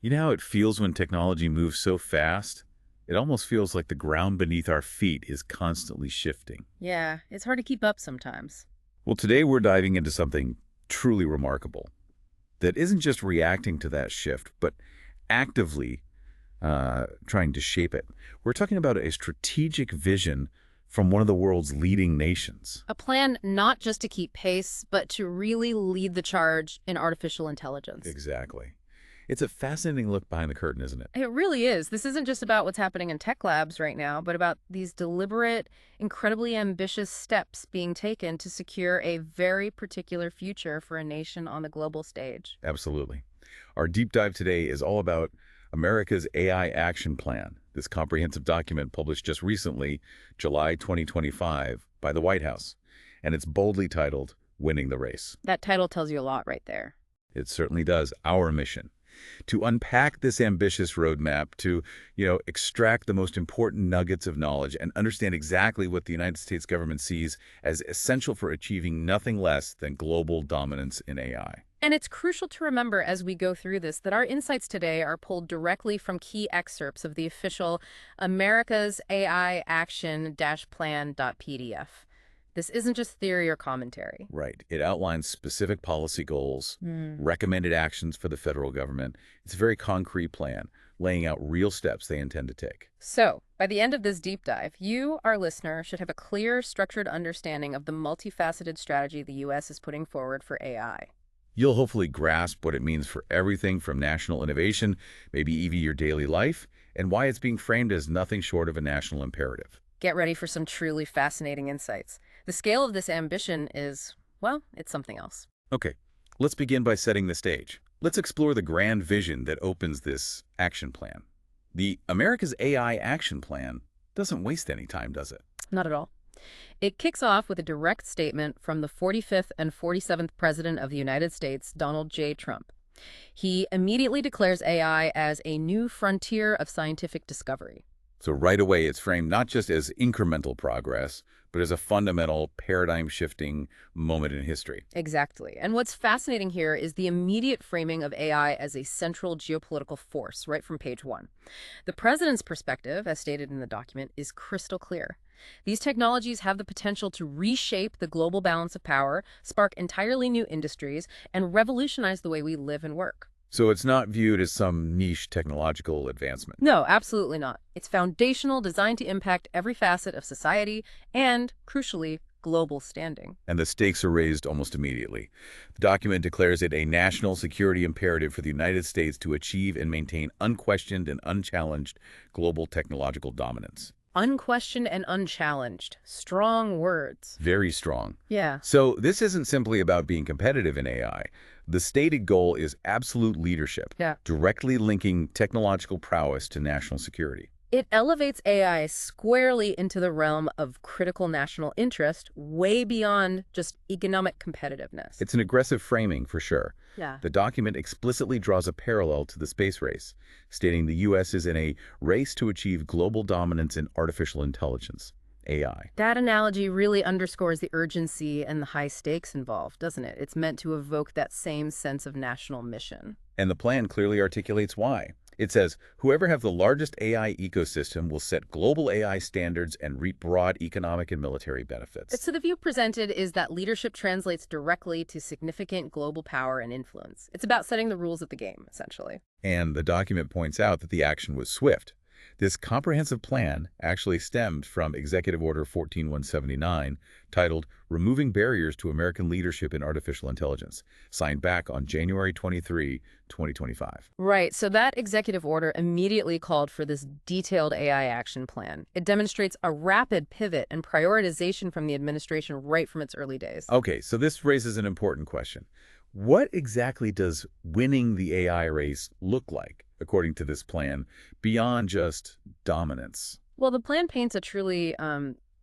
You know how it feels when technology moves so fast? It almost feels like the ground beneath our feet is constantly shifting. Yeah, it's hard to keep up sometimes. Well, today we're diving into something truly remarkable that isn't just reacting to that shift, but actively trying to shape it. We're talking about a strategic vision from one of the world's leading nations. A plan not just to keep pace, but to really lead the charge in artificial intelligence. Exactly. It's a fascinating look behind the curtain, isn't it? It really is. This isn't just about what's happening in tech labs right now, but about these deliberate, incredibly ambitious steps being taken to secure a very particular future for a nation on the global stage. Absolutely. Our deep dive today is all about America's AI Action Plan, this comprehensive document published just recently, July 2025, by the White House. And it's boldly titled, Winning the Race. That title tells you a lot right there. It certainly does. Our mission. To unpack this ambitious roadmap, to, extract the most important nuggets of knowledge and understand exactly what the United States government sees as essential for achieving nothing less than global dominance in AI. And it's crucial to remember as we go through this that our insights today are pulled directly from key excerpts of the official America's AI Action-Plan.pdf. This isn't just theory or commentary. Right. It outlines specific policy goals, Hmm. recommended actions for the federal government. It's a very concrete plan, laying out real steps they intend to take. So, by the end of this deep dive, you, our listener, should have a clear, structured understanding of the multifaceted strategy the U.S. is putting forward for AI. You'll hopefully grasp what it means for everything from national innovation, maybe even your daily life, and why it's being framed as nothing short of a national imperative. Get ready for some truly fascinating insights. The scale of this ambition is, well, it's something else. Okay, let's begin by setting the stage. Let's explore the grand vision that opens this action plan. The America's AI Action Plan doesn't waste any time, does it? Not at all. It kicks off with a direct statement from the 45th and 47th President of the United States, Donald J. Trump. He immediately declares AI as a new frontier of scientific discovery. So right away, it's framed not just as incremental progress, but as a fundamental paradigm-shifting moment in history. Exactly. And what's fascinating here is the immediate framing of AI as a central geopolitical force, right from page one. The president's perspective, as stated in the document, is crystal clear. These technologies have the potential to reshape the global balance of power, spark entirely new industries, and revolutionize the way we live and work. So it's not viewed as some niche technological advancement. No, absolutely not. It's foundational, designed to impact every facet of society and, crucially, global standing. And the stakes are raised almost immediately. The document declares it a national security imperative for the United States to achieve and maintain unquestioned and unchallenged global technological dominance. Unquestioned and unchallenged. Strong words. Very strong. Yeah. So this isn't simply about being competitive in AI. The stated goal is absolute leadership, Yeah. directly linking technological prowess to national security. It elevates AI squarely into the realm of critical national interest, way beyond just economic competitiveness. It's an aggressive framing, for sure. Yeah. The document explicitly draws a parallel to the space race, stating the U.S. is in a race to achieve global dominance in artificial intelligence, AI. That analogy really underscores the urgency and the high stakes involved, doesn't it? It's meant to evoke that same sense of national mission. And the plan clearly articulates why. It says, whoever have the largest AI ecosystem will set global AI standards and reap broad economic and military benefits. So the view presented is that leadership translates directly to significant global power and influence. It's about setting the rules of the game, essentially. And the document points out that the action was swift. This comprehensive plan actually stemmed from Executive Order 14179, titled Removing Barriers to American Leadership in Artificial Intelligence, signed back on January 23, 2025. Right, so that executive order immediately called for this detailed AI action plan. It demonstrates a rapid pivot and prioritization from the administration right from its early days. Okay, so this raises an important question. What exactly does winning the AI race look like, according to this plan, beyond just dominance? Well, the plan paints a truly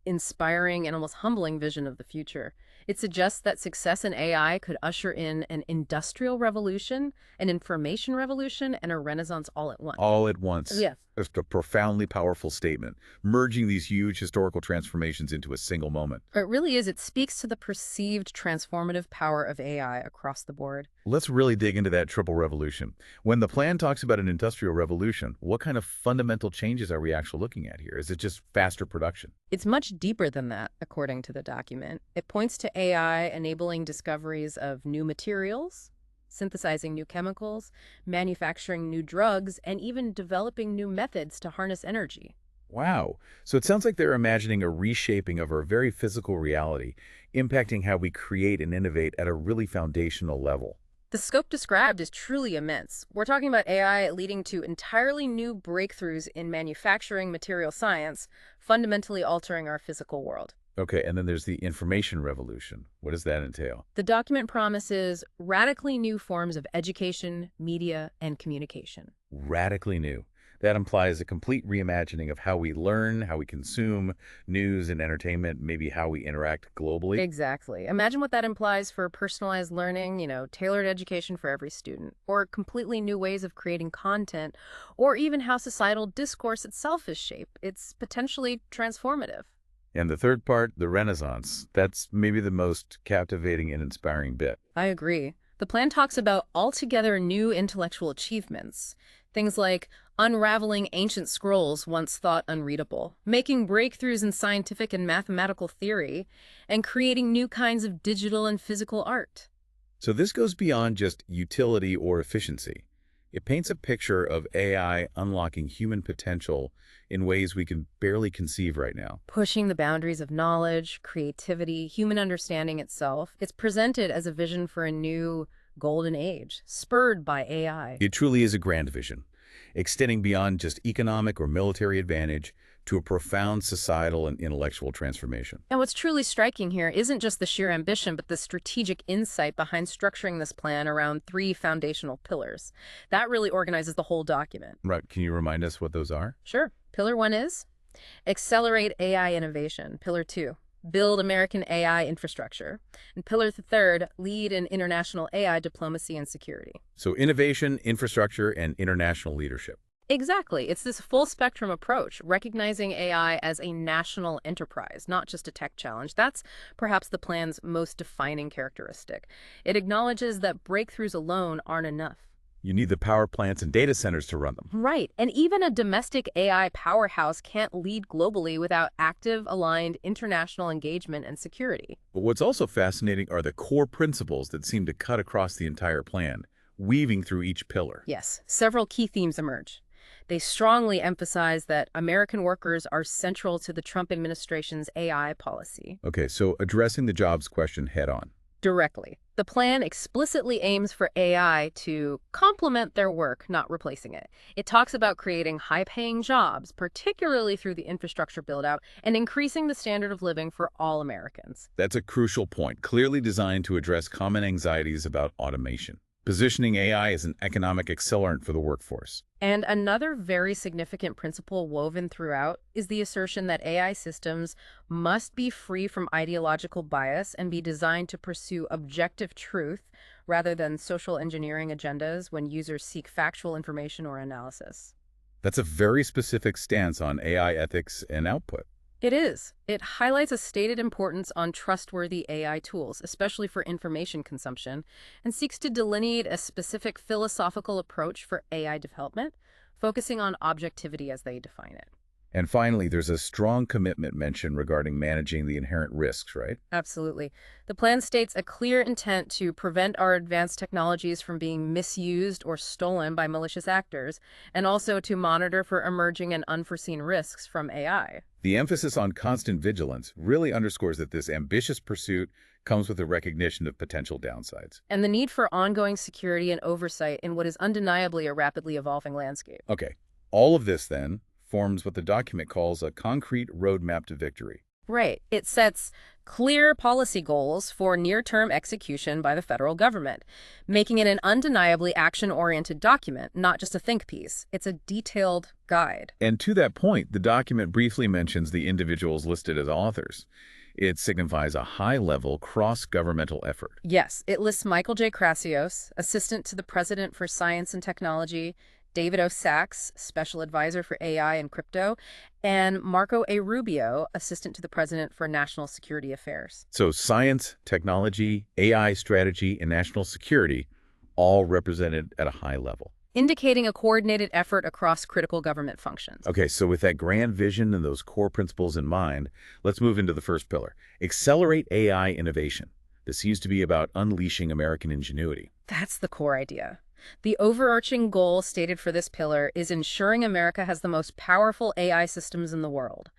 inspiring and almost humbling vision of the future. It suggests that success in AI could usher in an industrial revolution, an information revolution, and a renaissance all at once. All at once. Yeah. It's a profoundly powerful statement, merging these huge historical transformations into a single moment. It really is. It speaks to the perceived transformative power of AI across the board. Let's really dig into that triple revolution. When the plan talks about an industrial revolution, what kind of fundamental changes are we actually looking at here? Is it just faster production? It's much deeper than that, according to the document. It points to AI enabling discoveries of new materials, synthesizing new chemicals, manufacturing new drugs, and even developing new methods to harness energy. Wow. So it sounds like they're imagining a reshaping of our very physical reality, impacting how we create and innovate at a really foundational level. The scope described is truly immense. We're talking about AI leading to entirely new breakthroughs in manufacturing, material science, fundamentally altering our physical world. Okay, and then there's the information revolution. What does that entail? The document promises radically new forms of education, media, and communication. Radically new. That implies a complete reimagining of how we learn, how we consume news and entertainment, maybe how we interact globally. Exactly. Imagine what that implies for personalized learning, tailored education for every student, or completely new ways of creating content, or even how societal discourse itself is shaped. It's potentially transformative. And the third part, the Renaissance, that's maybe the most captivating and inspiring bit. I agree. The plan talks about altogether new intellectual achievements. Things like unraveling ancient scrolls once thought unreadable, making breakthroughs in scientific and mathematical theory, and creating new kinds of digital and physical art. So this goes beyond just utility or efficiency. It paints a picture of AI unlocking human potential in ways we can barely conceive right now. Pushing the boundaries of knowledge, creativity, human understanding itself, it's presented as a vision for a new golden age, spurred by AI. It truly is a grand vision, extending beyond just economic or military advantage to a profound societal and intellectual transformation. And what's truly striking here isn't just the sheer ambition, but the strategic insight behind structuring this plan around three foundational pillars. That really organizes the whole document. Right. Can you remind us what those are? Sure. Pillar 1 is accelerate AI innovation. Pillar 2, build American AI infrastructure. And Pillar 3, lead in international AI diplomacy and security. So innovation, infrastructure, and international leadership. Exactly. It's this full spectrum approach, recognizing AI as a national enterprise, not just a tech challenge. That's perhaps the plan's most defining characteristic. It acknowledges that breakthroughs alone aren't enough. You need the power plants and data centers to run them. Right. And even a domestic AI powerhouse can't lead globally without active, aligned international engagement and security. But what's also fascinating are the core principles that seem to cut across the entire plan, weaving through each pillar. Yes, several key themes emerge. They strongly emphasize that American workers are central to the Trump administration's AI policy. Okay, so addressing the jobs question head on. Directly. The plan explicitly aims for AI to complement their work, not replacing it. It talks about creating high-paying jobs, particularly through the infrastructure build-out, and increasing the standard of living for all Americans. That's a crucial point, clearly designed to address common anxieties about automation, positioning AI as an economic accelerant for the workforce. And another very significant principle woven throughout is the assertion that AI systems must be free from ideological bias and be designed to pursue objective truth rather than social engineering agendas when users seek factual information or analysis. That's a very specific stance on AI ethics and output. It is. It highlights a stated importance on trustworthy AI tools, especially for information consumption, and seeks to delineate a specific philosophical approach for AI development, focusing on objectivity as they define it. And finally, there's a strong commitment mentioned regarding managing the inherent risks, right? Absolutely. The plan states a clear intent to prevent our advanced technologies from being misused or stolen by malicious actors, and also to monitor for emerging and unforeseen risks from AI. The emphasis on constant vigilance really underscores that this ambitious pursuit comes with a recognition of potential downsides. And the need for ongoing security and oversight in what is undeniably a rapidly evolving landscape. Okay, all of this then forms what the document calls a concrete roadmap to victory. Right. It sets clear policy goals for near-term execution by the federal government, making it an undeniably action-oriented document, not just a think piece. It's a detailed guide. And to that point, the document briefly mentions the individuals listed as authors. It signifies a high-level, cross-governmental effort. Yes, it lists Michael J. Krasios, Assistant to the President for Science and Technology, David O. Sachs, Special Advisor for AI and Crypto, and Marco A. Rubio, Assistant to the President for National Security Affairs. So science, technology, AI strategy, and national security all represented at a high level. Indicating a coordinated effort across critical government functions. Okay, so with that grand vision and those core principles in mind, let's move into the first pillar. Accelerate AI innovation. This seems to be about unleashing American ingenuity. That's the core idea. The overarching goal stated for this pillar is ensuring America has the most powerful AI systems in the world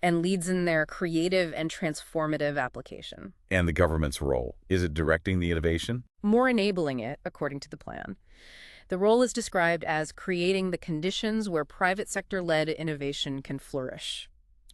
and leads in their creative and transformative application. And the government's role. Is it directing the innovation? More enabling it, according to the plan. The role is described as creating the conditions where private sector-led innovation can flourish.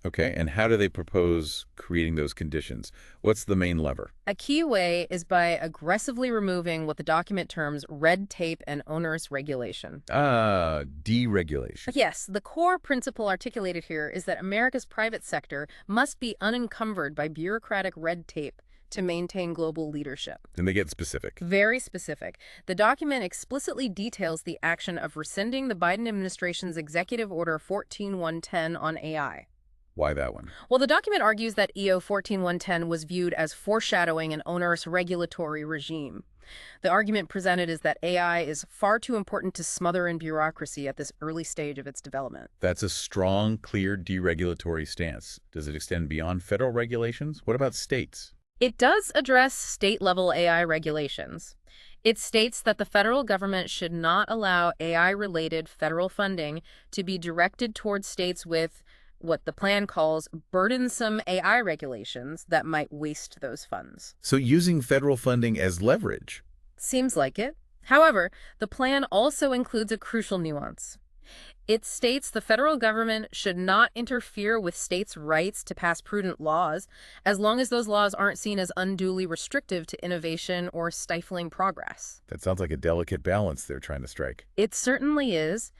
Okay, and how do they propose creating those conditions? What's the main lever? A key way is by aggressively removing what the document terms red tape and onerous regulation. Deregulation. Yes, the core principle articulated here is that America's private sector must be unencumbered by bureaucratic red tape to maintain global leadership. And they get specific. Very specific. The document explicitly details the action of rescinding the Biden administration's Executive Order 14110 on AI. Why that one? Well, the document argues that EO 14110 was viewed as foreshadowing an onerous regulatory regime. The argument presented is that AI is far too important to smother in bureaucracy at this early stage of its development. That's a strong, clear deregulatory stance. Does it extend beyond federal regulations? What about states? It does address state-level AI regulations. It states that the federal government should not allow AI-related federal funding to be directed towards states with what the plan calls burdensome AI regulations that might waste those funds. So using federal funding as leverage. Seems like it. However, the plan also includes a crucial nuance. It states the federal government should not interfere with states' rights to pass prudent laws, as long as those laws aren't seen as unduly restrictive to innovation or stifling progress. That sounds like a delicate balance they're trying to strike. It certainly is.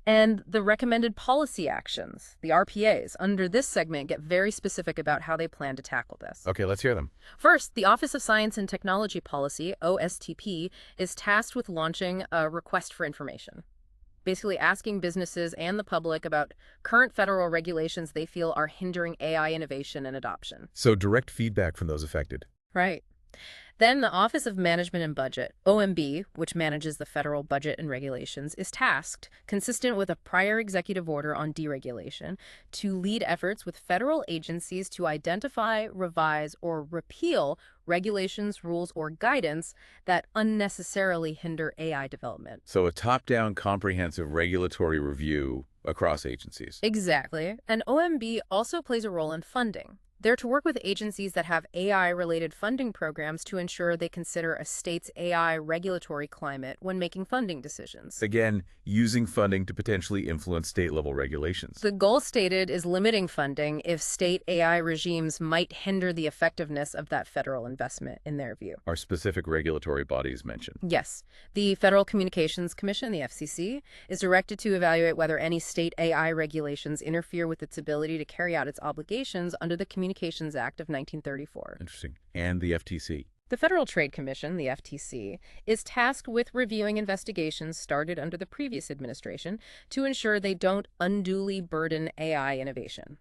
And the recommended policy actions, the RPAs, under this segment get very specific about how they plan to tackle this. Okay, let's hear them. First, the Office of Science and Technology Policy, OSTP, is tasked with launching a request for information, basically asking businesses and the public about current federal regulations they feel are hindering AI innovation and adoption. So direct feedback from those affected. Right. Then the Office of Management and Budget, OMB, which manages the federal budget and regulations, is tasked, consistent with a prior executive order on deregulation, to lead efforts with federal agencies to identify, revise, or repeal regulations, rules, or guidance that unnecessarily hinder AI development. So a top-down comprehensive regulatory review across agencies. Exactly. And OMB also plays a role in funding. They're to work with agencies that have AI-related funding programs to ensure they consider a state's AI regulatory climate when making funding decisions. Again, using funding to potentially influence state-level regulations. The goal stated is limiting funding if state AI regimes might hinder the effectiveness of that federal investment, in their view. Are specific regulatory bodies mentioned? Yes. The Federal Communications Commission, the FCC, is directed to evaluate whether any state AI regulations interfere with its ability to carry out its obligations under the Communications Act of 1934. Interesting. And the FTC. The Federal Trade Commission, the FTC, is tasked with reviewing investigations started under the previous administration to ensure they don't unduly burden AI innovation.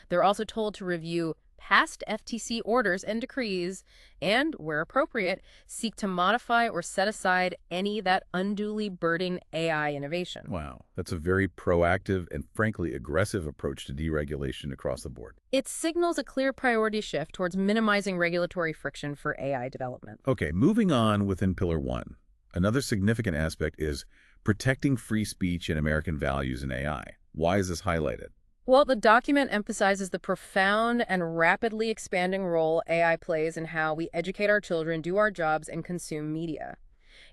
They're also told to review past FTC orders and decrees and, where appropriate, seek to modify or set aside any that unduly burden AI innovation. Wow, that's a very proactive and frankly aggressive approach to deregulation across the board. It signals a clear priority shift towards minimizing regulatory friction for AI development. Okay, moving on within Pillar 1. Another significant aspect is protecting free speech and American values in AI. Why is this highlighted? Well, the document emphasizes the profound and rapidly expanding role AI plays in how we educate our children, do our jobs, and consume media.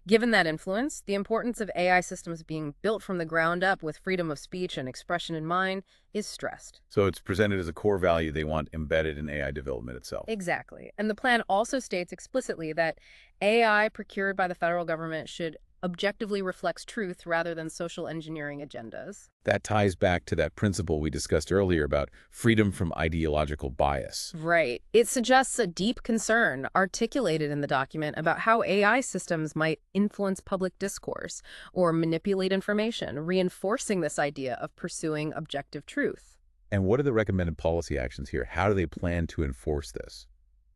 Given that influence, the importance of AI systems being built from the ground up with freedom of speech and expression in mind is stressed. So it's presented as a core value they want embedded in AI development itself. Exactly. And the plan also states explicitly that AI procured by the federal government should objectively reflects truth rather than social engineering agendas. That ties back to that principle we discussed earlier about freedom from ideological bias. Right. It suggests a deep concern articulated in the document about how AI systems might influence public discourse or manipulate information, reinforcing this idea of pursuing objective truth. And what are the recommended policy actions here? How do they plan to enforce this?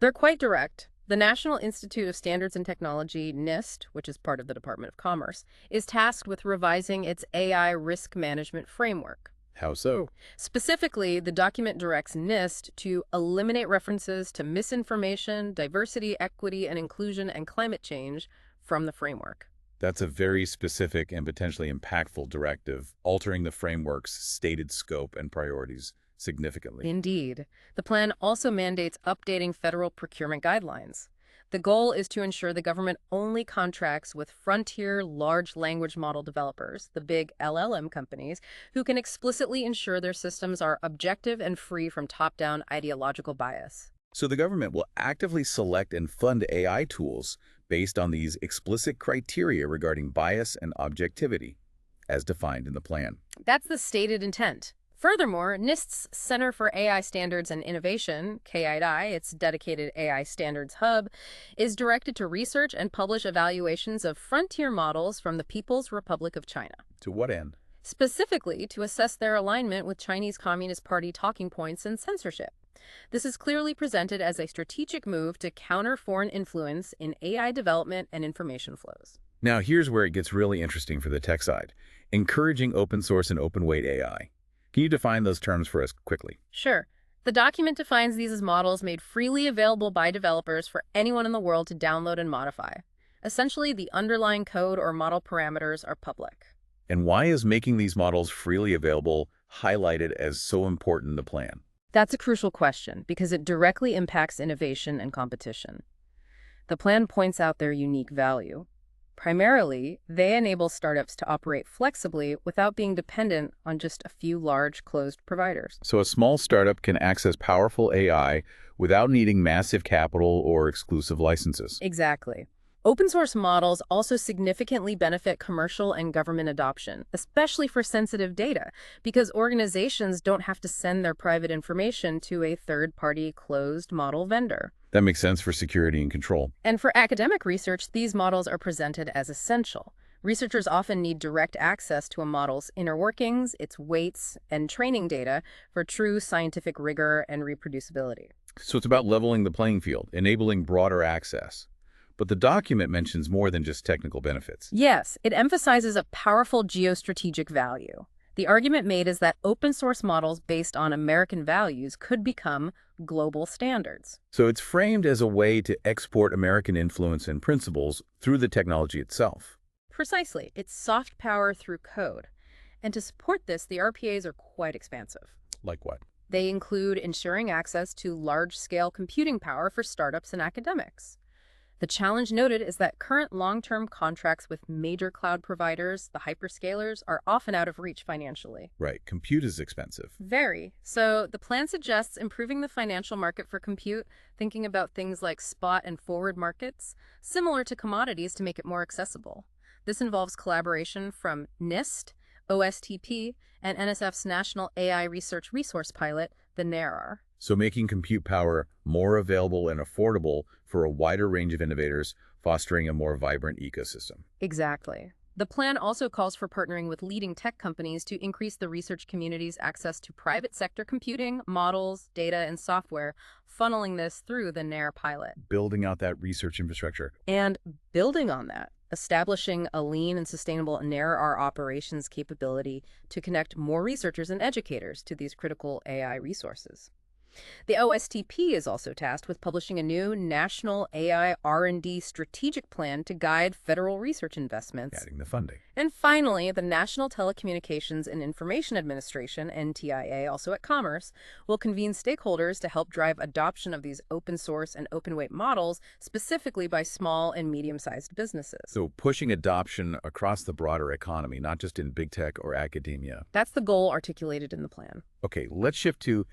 They're quite direct. The National Institute of Standards and Technology, NIST, which is part of the Department of Commerce, is tasked with revising its AI risk management framework. How so? Specifically, the document directs NIST to eliminate references to misinformation, diversity, equity, and inclusion, and climate change from the framework. That's a very specific and potentially impactful directive, altering the framework's stated scope and priorities significantly. Indeed. The plan also mandates updating federal procurement guidelines. The goal is to ensure the government only contracts with frontier large language model developers, the big LLM companies, who can explicitly ensure their systems are objective and free from top-down ideological bias. So the government will actively select and fund AI tools based on these explicit criteria regarding bias and objectivity, as defined in the plan. That's the stated intent. Furthermore, NIST's Center for AI Standards and Innovation, KIDI, its dedicated AI standards hub, is directed to research and publish evaluations of frontier models from the People's Republic of China. To what end? Specifically, to assess their alignment with Chinese Communist Party talking points and censorship. This is clearly presented as a strategic move to counter foreign influence in AI development and information flows. Now, here's where it gets really interesting for the tech side. Encouraging open source and open weight AI. Can you define those terms for us quickly? Sure. The document defines these as models made freely available by developers for anyone in the world to download and modify. Essentially, the underlying code or model parameters are public. And why is making these models freely available highlighted as so important in the plan? That's a crucial question because it directly impacts innovation and competition. The plan points out their unique value. Primarily, they enable startups to operate flexibly without being dependent on just a few large closed providers. So a small startup can access powerful AI without needing massive capital or exclusive licenses. Exactly. Open source models also significantly benefit commercial and government adoption, especially for sensitive data, because organizations don't have to send their private information to a third-party closed model vendor. That makes sense for security and control. And for academic research, these models are presented as essential. Researchers often need direct access to a model's inner workings, its weights, and training data for true scientific rigor and reproducibility. So it's about leveling the playing field, enabling broader access. But the document mentions more than just technical benefits. Yes, it emphasizes a powerful geostrategic value. The argument made is that open source models based on American values could become global standards. So it's framed as a way to export American influence and principles through the technology itself. Precisely. It's soft power through code. And to support this, the RPAs are quite expansive. Like what? They include ensuring access to large-scale computing power for startups and academics. The challenge noted is that current long-term contracts with major cloud providers, the hyperscalers, are often out of reach financially. Right. Compute is expensive. Very. So the plan suggests improving the financial market for compute, thinking about things like spot and forward markets, similar to commodities to make it more accessible. This involves collaboration from NIST, OSTP, and NSF's National AI Research Resource Pilot, the NARR. So making compute power more available and affordable for a wider range of innovators, fostering a more vibrant ecosystem. Exactly. The plan also calls for partnering with leading tech companies to increase the research community's access to private sector computing, models, data, and software, funneling this through the NARR pilot. Building out that research infrastructure. And building on that, establishing a lean and sustainable NARR operations capability to connect more researchers and educators to these critical AI resources. The OSTP is also tasked with publishing a new national AI R&D strategic plan to guide federal research investments. Adding the funding. And finally, the National Telecommunications and Information Administration, NTIA, also at Commerce, will convene stakeholders to help drive adoption of these open source and open weight models, specifically by small and medium-sized businesses. So pushing adoption across the broader economy, not just in big tech or academia. That's the goal articulated in the plan. Okay, let's shift to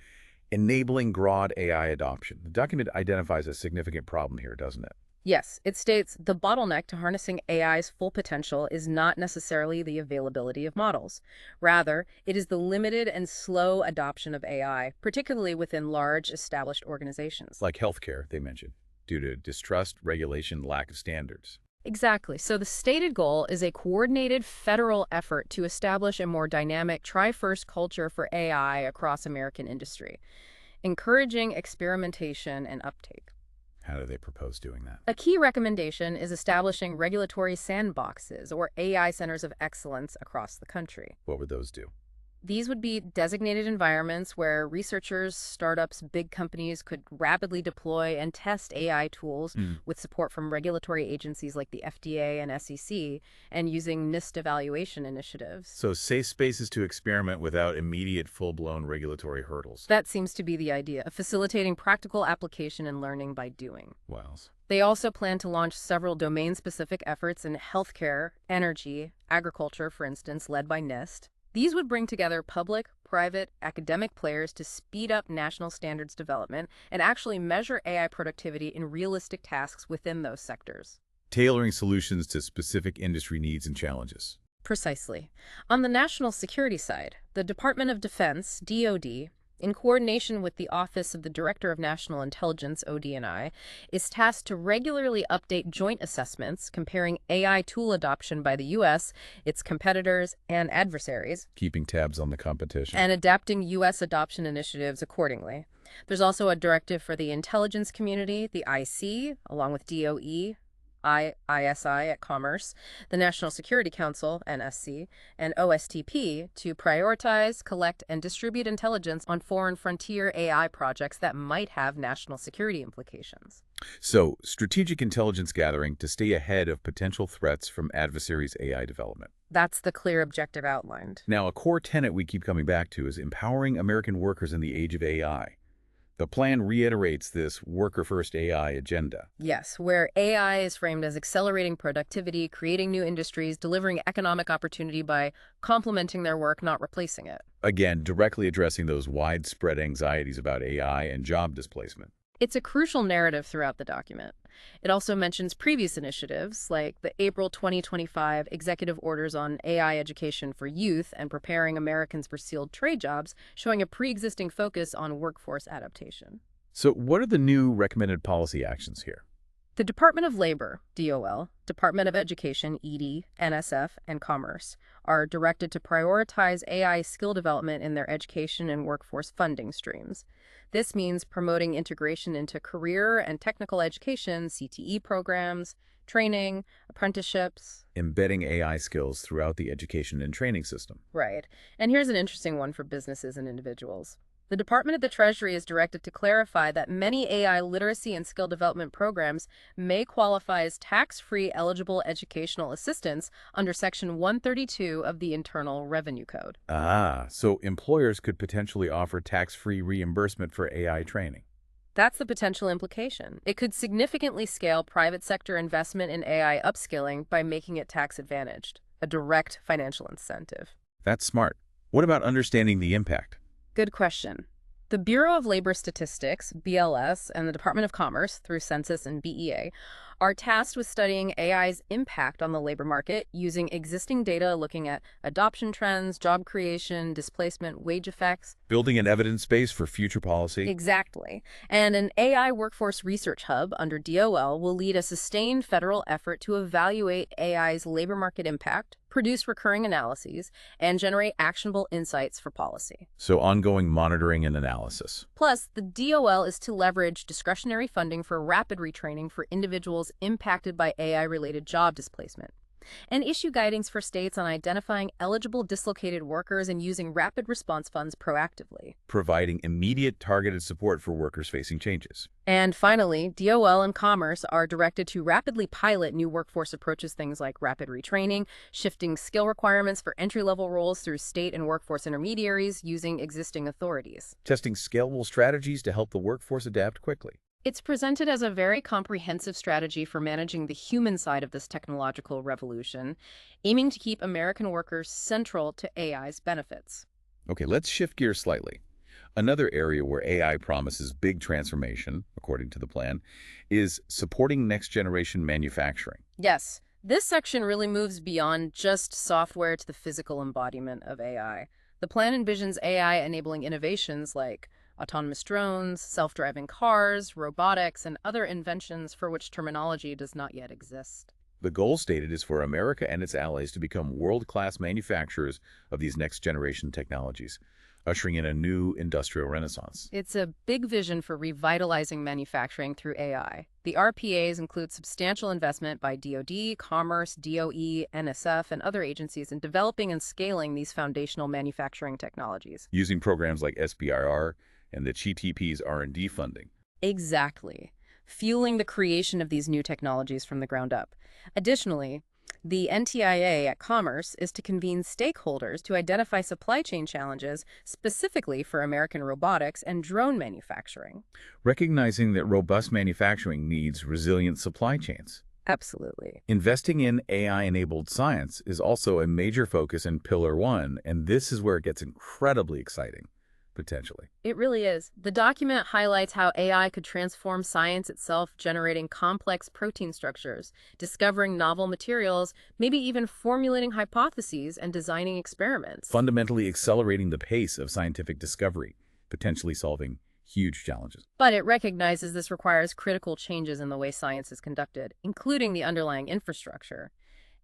enabling broad AI adoption. The document identifies a significant problem here, doesn't it? Yes, it states the bottleneck to harnessing AI's full potential is not necessarily the availability of models. Rather, it is the limited and slow adoption of AI, particularly within large established organizations. Like healthcare, they mentioned, due to distrust, regulation, lack of standards. Exactly. So the stated goal is a coordinated federal effort to establish a more dynamic try-first culture for AI across American industry, encouraging experimentation and uptake. How do they propose doing that? A key recommendation is establishing regulatory sandboxes or AI centers of excellence across the country. What would those do? These would be designated environments where researchers, startups, big companies could rapidly deploy and test AI tools Hmm. with support from regulatory agencies like the FDA and SEC and using NIST evaluation initiatives. So safe spaces to experiment without immediate full-blown regulatory hurdles. That seems to be the idea, facilitating practical application and learning by doing. Wells. They also plan to launch several domain-specific efforts in healthcare, energy, agriculture, for instance, led by NIST. These would bring together public, private, academic players to speed up national standards development and actually measure AI productivity in realistic tasks within those sectors. Tailoring solutions to specific industry needs and challenges. Precisely. On the national security side, the Department of Defense, DoD, in coordination with the Office of the Director of National Intelligence, ODNI, is tasked to regularly update joint assessments comparing AI tool adoption by the U.S., its competitors, and adversaries, Keeping tabs on the competition. and adapting U.S. adoption initiatives accordingly. There's also a directive for the intelligence community, the IC, along with DOE, ISI at Commerce, the National Security Council, NSC, and OSTP to prioritize, collect, and distribute intelligence on foreign frontier AI projects that might have national security implications. So, strategic intelligence gathering to stay ahead of potential threats from adversaries' AI development. That's the clear objective outlined. Now, a core tenet we keep coming back to is empowering American workers in the age of AI. The plan reiterates this worker-first AI agenda. Yes, where AI is framed as accelerating productivity, creating new industries, delivering economic opportunity by complementing their work, not replacing it. Again, directly addressing those widespread anxieties about AI and job displacement. It's a crucial narrative throughout the document. It also mentions previous initiatives, like the April 2025 executive orders on AI education for youth and preparing Americans for sealed trade jobs, showing a pre-existing focus on workforce adaptation. So what are the new recommended policy actions here? The Department of Labor, DOL, Department of Education, ED, NSF, and Commerce are directed to prioritize AI skill development in their education and workforce funding streams. This means promoting integration into career and technical education, CTE programs, training, apprenticeships. Embedding AI skills throughout the education and training system. Right. And here's an interesting one for businesses and individuals. The Department of the Treasury is directed to clarify that many AI literacy and skill development programs may qualify as tax-free eligible educational assistance under Section 132 of the Internal Revenue Code. Ah, so employers could potentially offer tax-free reimbursement for AI training. That's the potential implication. It could significantly scale private sector investment in AI upskilling by making it tax-advantaged, a direct financial incentive. That's smart. What about understanding the impact? Good question. The Bureau of Labor Statistics, BLS, and the Department of Commerce, through Census and BEA, are tasked with studying AI's impact on the labor market using existing data looking at adoption trends, job creation, displacement, wage effects. Building an evidence base for future policy? Exactly. And an AI workforce research hub under DOL will lead a sustained federal effort to evaluate AI's labor market impact, produce recurring analyses, and generate actionable insights for policy. So ongoing monitoring and analysis. Plus, the DOL is to leverage discretionary funding for rapid retraining for individuals impacted by AI-related job displacement, and issue guidance for states on identifying eligible dislocated workers and using rapid response funds proactively. Providing immediate targeted support for workers facing changes. And finally, DOL and Commerce are directed to rapidly pilot new workforce approaches, things like rapid retraining, shifting skill requirements for entry-level roles through state and workforce intermediaries using existing authorities. Testing scalable strategies to help the workforce adapt quickly. It's presented as a very comprehensive strategy for managing the human side of this technological revolution, aiming to keep American workers central to AI's benefits. Okay, let's shift gears slightly. Another area where AI promises big transformation, according to the plan, is supporting next-generation manufacturing. Yes, this section really moves beyond just software to the physical embodiment of AI. The plan envisions AI enabling innovations like autonomous drones, self-driving cars, robotics, and other inventions for which terminology does not yet exist. The goal stated is for America and its allies to become world-class manufacturers of these next-generation technologies, ushering in a new industrial renaissance. It's a big vision for revitalizing manufacturing through AI. The RPAs include substantial investment by DoD, Commerce, DOE, NSF, and other agencies in developing and scaling these foundational manufacturing technologies. Using programs like SBIR and the GTP's R&D funding. Exactly, fueling the creation of these new technologies from the ground up. Additionally, the NTIA at Commerce is to convene stakeholders to identify supply chain challenges specifically for American robotics and drone manufacturing. Recognizing that robust manufacturing needs resilient supply chains. Absolutely. Investing in AI-enabled science is also a major focus in Pillar 1, and this is where it gets incredibly exciting, potentially. It really is. The document highlights how AI could transform science itself, generating complex protein structures, discovering novel materials, maybe even formulating hypotheses and designing experiments. Fundamentally accelerating the pace of scientific discovery, potentially solving huge challenges. But it recognizes this requires critical changes in the way science is conducted, including the underlying infrastructure.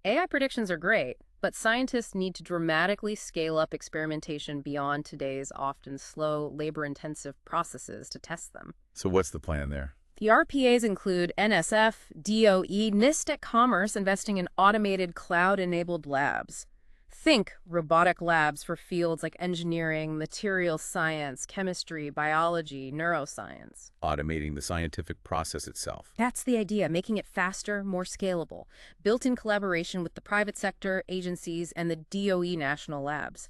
AI predictions are great, but scientists need to dramatically scale up experimentation beyond today's often slow, labor-intensive processes to test them. So what's the plan there? The RPAs include NSF, DOE, NIST at Commerce investing in automated cloud-enabled labs. Think robotic labs for fields like engineering, materials science, chemistry, biology, neuroscience. Automating the scientific process itself. That's the idea, making it faster, more scalable, built in collaboration with the private sector, agencies, and the DOE national labs.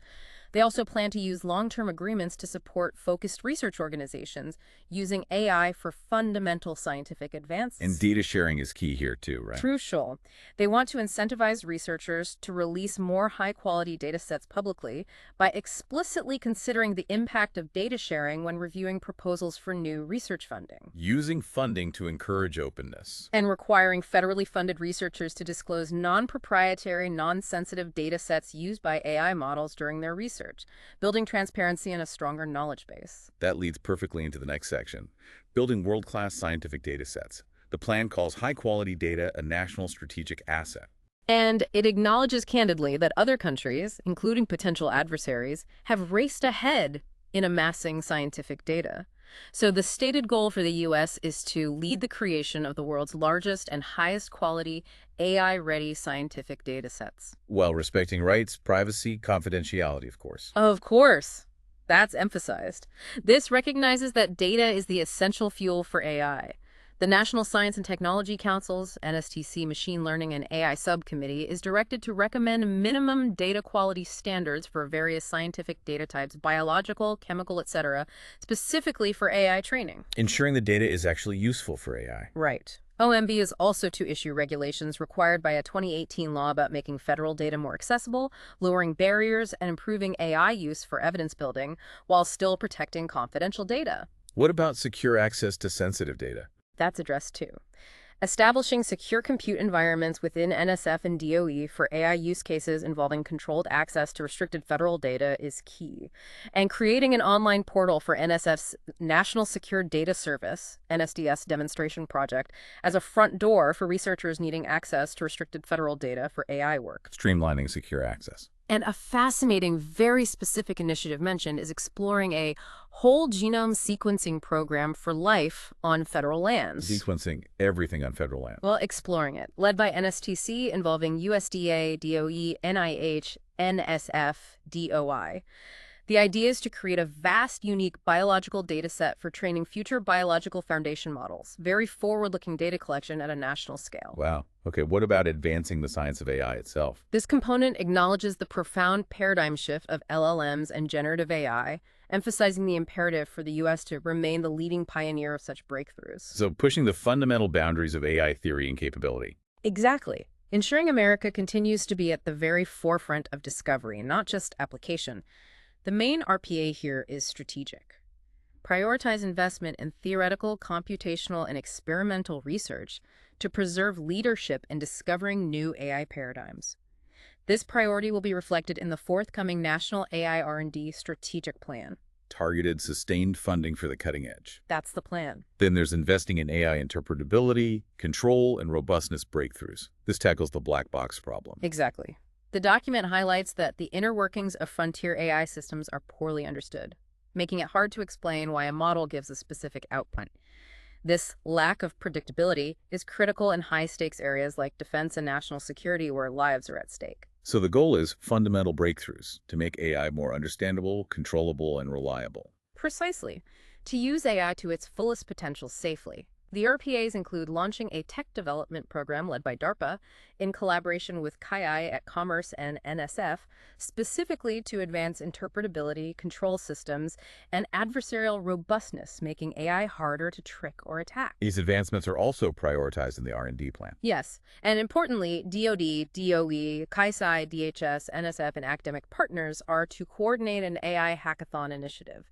They also plan to use long-term agreements to support focused research organizations using AI for fundamental scientific advances. And data sharing is key here too, right? Crucial. They want to incentivize researchers to release more high-quality data sets publicly by explicitly considering the impact of data sharing when reviewing proposals for new research funding. Using funding to encourage openness. And requiring federally funded researchers to disclose non-proprietary, non-sensitive data sets used by AI models during their research, building transparency and a stronger knowledge base. That leads perfectly into the next section, building world-class scientific data sets. The plan calls high-quality data a national strategic asset. And it acknowledges candidly that other countries, including potential adversaries, have raced ahead in amassing scientific data. So the stated goal for the U.S. is to lead the creation of the world's largest and highest quality AI-ready scientific data sets. While respecting rights, privacy, confidentiality, of course. Of course. That's emphasized. This recognizes that data is the essential fuel for AI. The National Science and Technology Council's NSTC Machine Learning and AI Subcommittee is directed to recommend minimum data quality standards for various scientific data types, biological, chemical, etc., specifically for AI training. Ensuring the data is actually useful for AI. Right. OMB is also to issue regulations required by a 2018 law about making federal data more accessible, lowering barriers, and improving AI use for evidence building, while still protecting confidential data. What about secure access to sensitive data? That's addressed too. Establishing secure compute environments within NSF and DOE for AI use cases involving controlled access to restricted federal data is key. And creating an online portal for NSF's National Secure Data Service, NSDS demonstration project, as a front door for researchers needing access to restricted federal data for AI work. Streamlining secure access. And a fascinating, very specific initiative mentioned is exploring a whole genome sequencing program for life on federal lands. Sequencing everything on federal land. Well, exploring it. Led by NSTC, involving USDA, DOE, NIH, NSF, DOI. The idea is to create a vast, unique biological data set for training future biological foundation models. Very forward-looking data collection at a national scale. Wow. Okay, what about advancing the science of AI itself? This component acknowledges the profound paradigm shift of LLMs and generative AI, emphasizing the imperative for the U.S. to remain the leading pioneer of such breakthroughs. So pushing the fundamental boundaries of AI theory and capability. Exactly. Ensuring America continues to be at the very forefront of discovery, not just application. The main RPA here is strategic. prioritize investment in theoretical, computational, and experimental research to preserve leadership in discovering new AI paradigms. This priority will be reflected in the forthcoming National AI R&D Strategic Plan. Targeted, sustained funding for the cutting edge. That's the plan. Then there's investing in AI interpretability, control, and robustness breakthroughs. This tackles the black box problem. Exactly. The document highlights that the inner workings of frontier AI systems are poorly understood, making it hard to explain why a model gives a specific output. This lack of predictability is critical in high-stakes areas like defense and national security where lives are at stake. So the goal is fundamental breakthroughs to make AI more understandable, controllable, and reliable. Precisely. To use AI to its fullest potential safely, the RPAs include launching a tech development program led by DARPA in collaboration with CAI at Commerce and NSF, specifically to advance interpretability, control systems, and adversarial robustness, making AI harder to trick or attack. These advancements are also prioritized in the R&D plan. Yes, and importantly, DoD, DOE, CAI, DHS, NSF, and academic partners are to coordinate an AI hackathon initiative.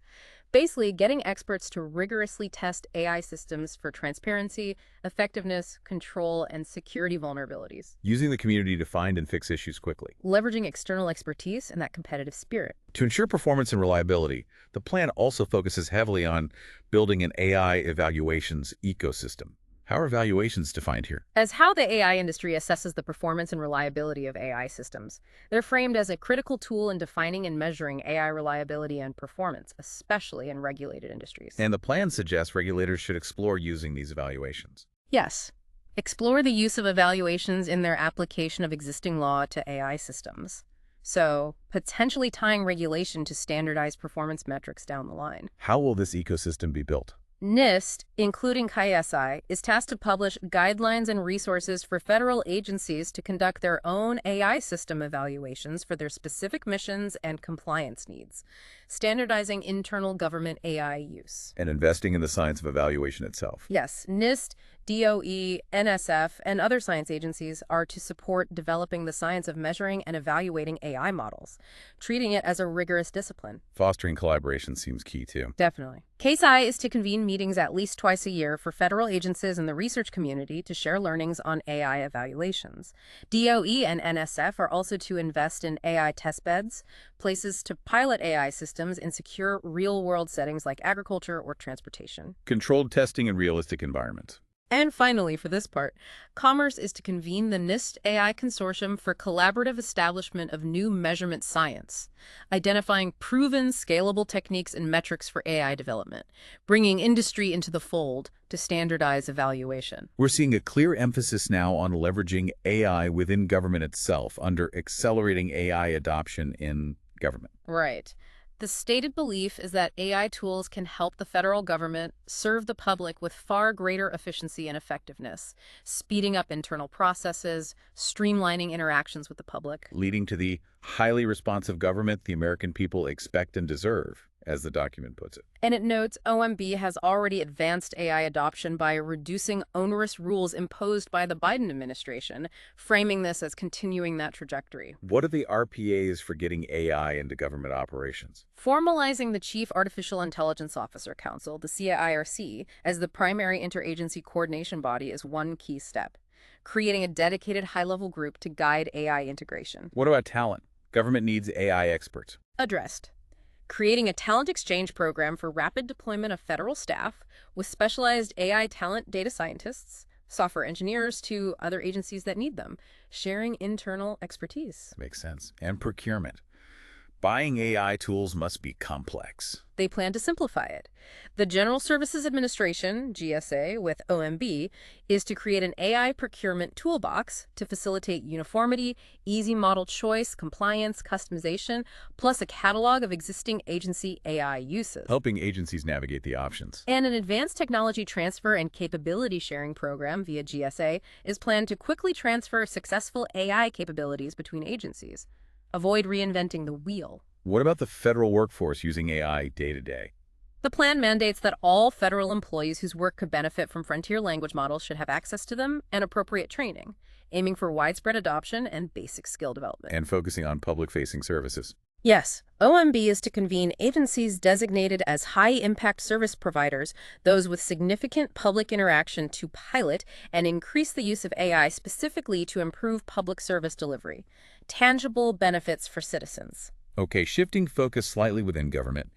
Basically, getting experts to rigorously test AI systems for transparency, effectiveness, control, and security vulnerabilities. Using the community to find and fix issues quickly. Leveraging external expertise and that competitive spirit. To ensure performance and reliability, the plan also focuses heavily on building an AI evaluations ecosystem. How are evaluations defined here? As how the AI industry assesses the performance and reliability of AI systems. They're framed as a critical tool in defining and measuring AI reliability and performance, especially in regulated industries. And the plan suggests regulators should explore using these evaluations. Yes. Explore the use of evaluations in their application of existing law to AI systems. So, potentially tying regulation to standardized performance metrics down the line. How will this ecosystem be built? NIST, including CAI, is tasked to publish guidelines and resources for federal agencies to conduct their own AI system evaluations for their specific missions and compliance needs, standardizing internal government AI use. And investing in the science of evaluation itself. Yes, NIST, DOE, NSF, and other science agencies are to support developing the science of measuring and evaluating AI models, treating it as a rigorous discipline. Fostering collaboration seems key too. Definitely. CAI is to convene meetings at least twice a year for federal agencies and the research community to share learnings on AI evaluations. DOE and NSF are also to invest in AI testbeds, places to pilot AI systems in secure, real-world settings like agriculture or transportation. Controlled testing in realistic environments. And finally, for this part, Commerce is to convene the NIST AI Consortium for collaborative establishment of new measurement science, identifying proven, scalable techniques and metrics for AI development, bringing industry into the fold to standardize evaluation. We're seeing a clear emphasis now on leveraging AI within government itself under accelerating AI adoption in government. Right. The stated belief is that AI tools can help the federal government serve the public with far greater efficiency and effectiveness, speeding up internal processes, streamlining interactions with the public. Leading to the highly responsive government the American people expect and deserve, as the document puts it. And it notes OMB has already advanced AI adoption by reducing onerous rules imposed by the Biden administration, framing this as continuing that trajectory. What are the RPAs for getting AI into government operations? Formalizing the Chief Artificial Intelligence Officer Council, the CIRC, as the primary interagency coordination body is one key step. Creating a dedicated high-level group to guide AI integration. What about talent? Government needs AI experts. Addressed. Creating a talent exchange program for rapid deployment of federal staff with specialized AI talent data scientists, software engineers to other agencies that need them, sharing internal expertise. Makes sense. And procurement. Buying AI tools must be complex. They plan to simplify it. The General Services Administration, GSA, with OMB, is to create an AI procurement toolbox to facilitate uniformity, easy model choice, compliance, customization, plus a catalog of existing agency AI uses. Helping agencies navigate the options. And an advanced technology transfer and capability sharing program via GSA is planned to quickly transfer successful AI capabilities between agencies. Avoid reinventing the wheel. What about the federal workforce using AI day to day? The plan mandates that all federal employees whose work could benefit from frontier language models should have access to them and appropriate training, aiming for widespread adoption and basic skill development. And focusing on public-facing services. Yes, OMB is to convene agencies designated as high-impact service providers, those with significant public interaction, to pilot and increase the use of AI specifically to improve public service delivery. Tangible benefits for citizens. Okay, shifting focus slightly within government,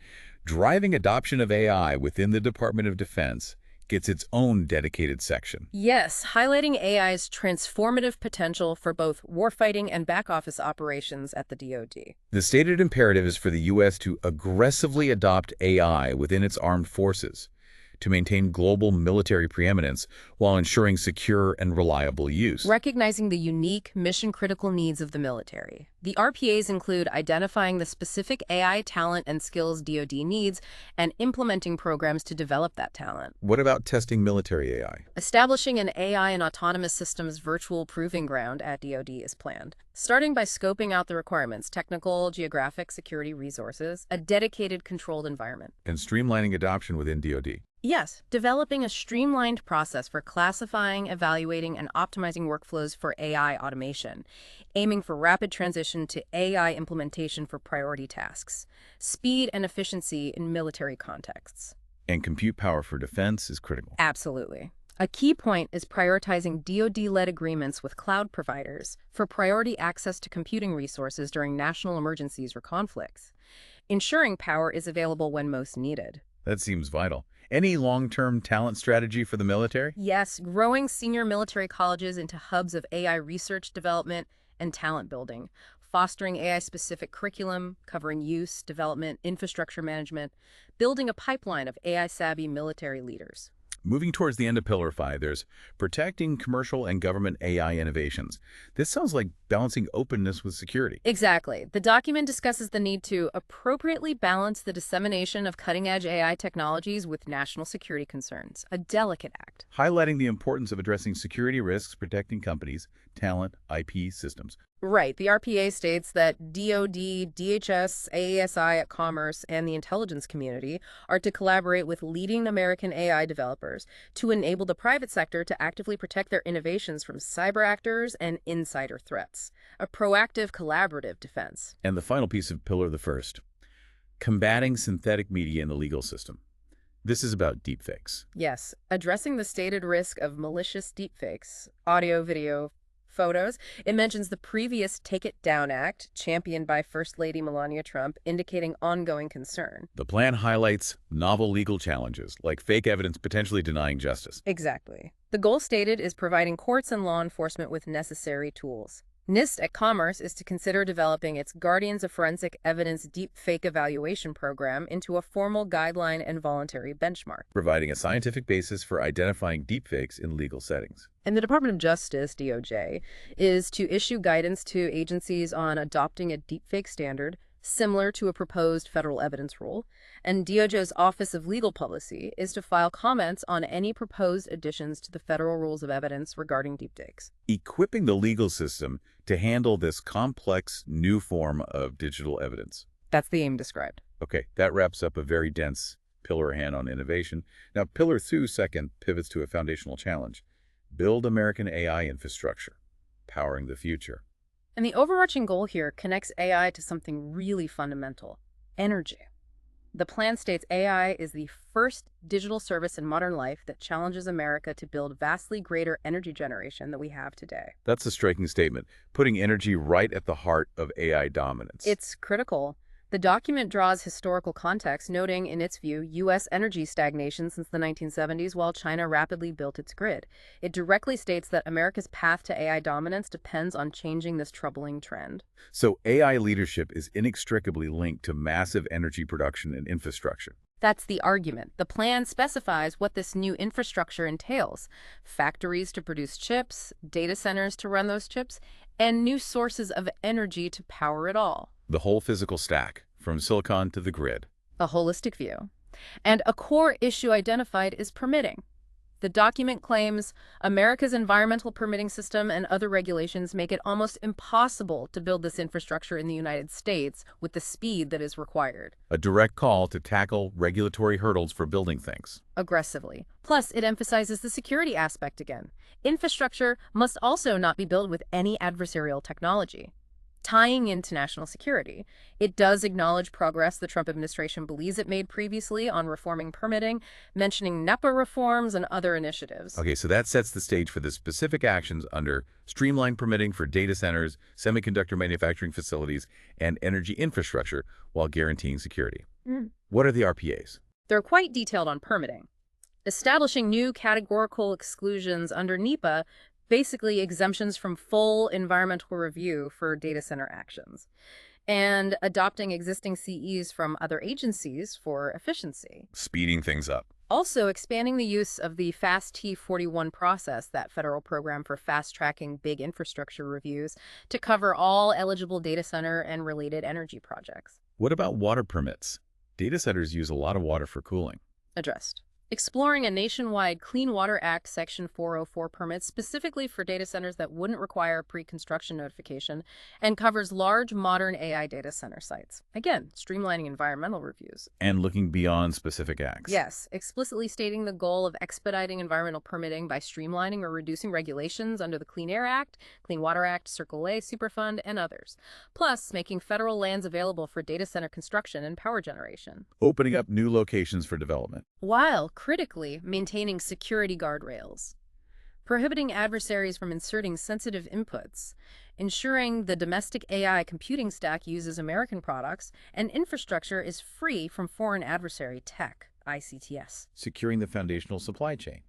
driving adoption of AI within the Department of Defense gets its own dedicated section. Yes, highlighting AI's transformative potential for both warfighting and back-office operations at the DoD. The stated imperative is for the U.S. to aggressively adopt AI within its armed forces to maintain global military preeminence while ensuring secure and reliable use. Recognizing the unique, mission-critical needs of the military. The RPAs include identifying the specific AI talent and skills DoD needs and implementing programs to develop that talent. What about testing military AI? Establishing an AI and autonomous systems virtual proving ground at DoD is planned, starting by scoping out the requirements: technical, geographic, security resources, a dedicated controlled environment. And streamlining adoption within DoD. Yes, developing a streamlined process for classifying, evaluating, and optimizing workflows for AI automation, aiming for rapid transition to AI implementation for priority tasks, speed and efficiency in military contexts. And compute power for defense is critical. Absolutely. A key point is prioritizing DoD-led agreements with cloud providers for priority access to computing resources during national emergencies or conflicts, ensuring power is available when most needed. That seems vital. Any long-term talent strategy for the military? Yes, growing senior military colleges into hubs of AI research development and talent building, fostering AI-specific curriculum, covering use, development, infrastructure management, building a pipeline of AI-savvy military leaders. Moving towards the end of Pillar 5, there's protecting commercial and government AI innovations. This sounds like balancing openness with security. Exactly. The document discusses the need to appropriately balance the dissemination of cutting-edge AI technologies with national security concerns, a delicate act. Highlighting the importance of addressing security risks, protecting companies, talent, IP systems. Right. The RPA states that DoD, DHS, AESI, Commerce, and the intelligence community are to collaborate with leading American AI developers to enable the private sector to actively protect their innovations from cyber actors and insider threats. A proactive, collaborative defense. And the final piece of Pillar the First, combating synthetic media in the legal system. This is about deepfakes. Yes, addressing the stated risk of malicious deepfakes, audio, video, photos. It mentions the previous Take It Down Act, championed by First Lady Melania Trump, indicating ongoing concern. The plan highlights novel legal challenges, like fake evidence potentially denying justice. Exactly. The goal stated is providing courts and law enforcement with necessary tools. NIST at Commerce is to consider developing its Guardians of Forensic Evidence Deepfake Evaluation Program into a formal guideline and voluntary benchmark, providing a scientific basis for identifying deepfakes in legal settings. And the Department of Justice, DOJ, is to issue guidance to agencies on adopting a deepfake standard similar to a proposed federal evidence rule, and DOJ's Office of Legal Policy is to file comments on any proposed additions to the federal rules of evidence regarding deepfakes. Equipping the legal system to handle this complex new form of digital evidence. That's the aim described. Okay, that wraps up a very dense pillar hand on innovation. Now, Pillar 2, second, pivots to a foundational challenge. Build American AI infrastructure, powering the future. And the overarching goal here connects AI to something really fundamental: energy. The plan states AI is the first digital service in modern life that challenges America to build vastly greater energy generation than we have today. That's a striking statement, putting energy right at the heart of AI dominance. It's critical. The document draws historical context, noting, in its view, U.S. energy stagnation since the 1970s while China rapidly built its grid. It directly states that America's path to AI dominance depends on changing this troubling trend. So AI leadership is inextricably linked to massive energy production and infrastructure. That's the argument. The plan specifies what this new infrastructure entails: factories to produce chips, data centers to run those chips, and new sources of energy to power it all. The whole physical stack, from silicon to the grid. A holistic view. And a core issue identified is permitting. The document claims America's environmental permitting system and other regulations make it almost impossible to build this infrastructure in the United States with the speed that is required. A direct call to tackle regulatory hurdles for building things. Aggressively. Plus, it emphasizes the security aspect again. Infrastructure must also not be built with any adversarial technology. tying into national security. It does acknowledge progress the Trump administration believes it made previously on reforming permitting, mentioning NEPA reforms and other initiatives. Okay, so that sets the stage for the specific actions under streamlined permitting for data centers, semiconductor manufacturing facilities, and energy infrastructure while guaranteeing security. What are the RPAs? They're quite detailed on permitting. Establishing new categorical exclusions under NEPA, basically exemptions from full environmental review for data center actions, and adopting existing CEs from other agencies for efficiency. Speeding things up. Also, expanding the use of the FAST-T41 process, that federal program for fast-tracking big infrastructure reviews, to cover all eligible data center and related energy projects. What about water permits? Data centers use a lot of water for cooling. Addressed. Exploring a nationwide Clean Water Act Section 404 permit specifically for data centers that wouldn't require pre-construction notification and covers large modern AI data center sites. Again, streamlining environmental reviews. And looking beyond specific acts. Yes, explicitly stating the goal of expediting environmental permitting by streamlining or reducing regulations under the Clean Air Act, Clean Water Act, Circle A Superfund, and others. Plus, making federal lands available for data center construction and power generation. Opening up new locations for development. While critically maintaining security guardrails, prohibiting adversaries from inserting sensitive inputs, ensuring the domestic AI computing stack uses American products, and infrastructure is free from foreign adversary tech, ICTS. Securing the foundational supply chain.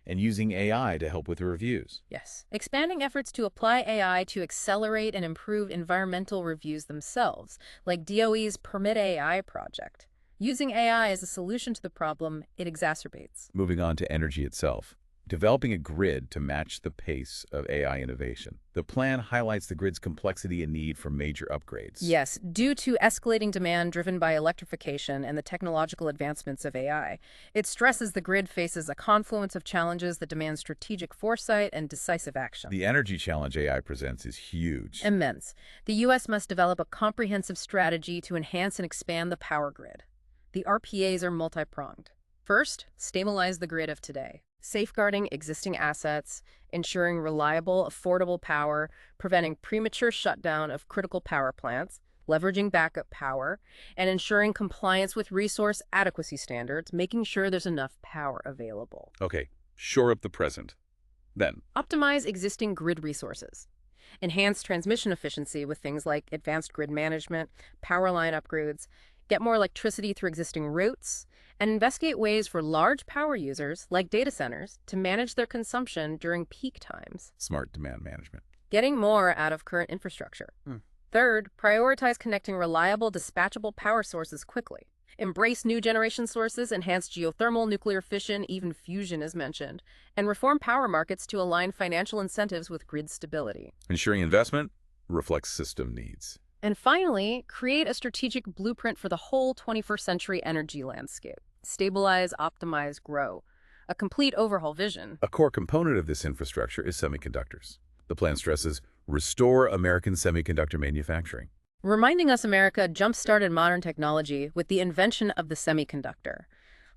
And using AI to help with reviews. Yes. Expanding efforts to apply AI to accelerate and improve environmental reviews themselves, like DOE's Permit AI project. Using AI as a solution to the problem it exacerbates. Moving on to energy itself. Developing a grid to match the pace of AI innovation. The plan highlights the grid's complexity and need for major upgrades. Yes, due to escalating demand driven by electrification and the technological advancements of AI. It stresses the grid faces a confluence of challenges that demand strategic foresight and decisive action. The energy challenge AI presents is huge. Immense. The U.S. must develop a comprehensive strategy to enhance and expand the power grid. The RPAs are multi-pronged. First, stabilize the grid of today, safeguarding existing assets, ensuring reliable, affordable power, preventing premature shutdown of critical power plants, leveraging backup power, and ensuring compliance with resource adequacy standards, making sure there's enough power available. Okay, shore up the present. Then, optimize existing grid resources. Enhance transmission efficiency with things like advanced grid management, power line upgrades, get more electricity through existing routes, and investigate ways for large power users, like data centers, to manage their consumption during peak times. smart demand management. Getting more out of current infrastructure. Third, prioritize connecting reliable, dispatchable power sources quickly. Embrace new generation sources, enhance geothermal, nuclear fission, even fusion is mentioned, and reform power markets to align financial incentives with grid stability. Ensuring investment reflects system needs. And finally, create a strategic blueprint for the whole 21st century energy landscape. Stabilize, optimize, grow. A complete overhaul vision. A core component of this infrastructure is semiconductors. The plan stresses restore American semiconductor manufacturing. Reminding us America jump-started modern technology with the invention of the semiconductor,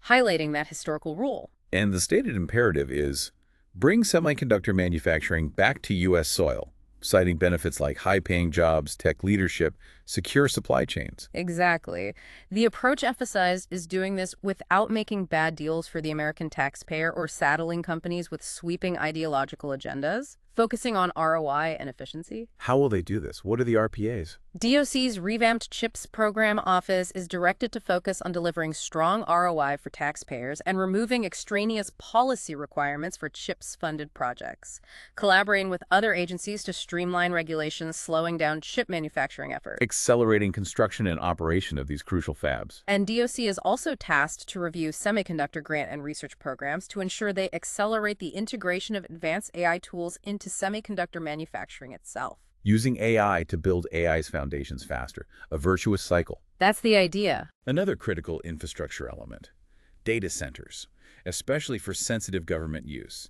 highlighting that historical role. And the stated imperative is bring semiconductor manufacturing back to U.S. soil, citing benefits like high-paying jobs, tech leadership, secure supply chains. Exactly. The approach emphasized is doing this without making bad deals for the American taxpayer or saddling companies with sweeping ideological agendas, focusing on ROI and efficiency. How will they do this? What are the RPAs? DOC's revamped CHIPS program office is directed to focus on delivering strong ROI for taxpayers and removing extraneous policy requirements for CHIPS-funded projects, collaborating with other agencies to streamline regulations, slowing down chip manufacturing efforts. Accelerating construction and operation of these crucial fabs. And DOC is also tasked to review semiconductor grant and research programs to ensure they accelerate the integration of advanced AI tools into semiconductor manufacturing itself. Using AI to build AI's foundations faster, a virtuous cycle. That's the idea. Another critical infrastructure element, data centers, especially for sensitive government use.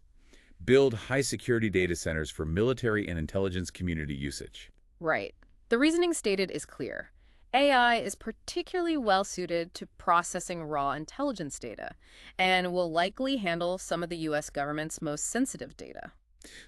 Build high-security data centers for military and intelligence community usage. Right. The reasoning stated is clear. AI is particularly well-suited to processing raw intelligence data and will likely handle some of the U.S. government's most sensitive data.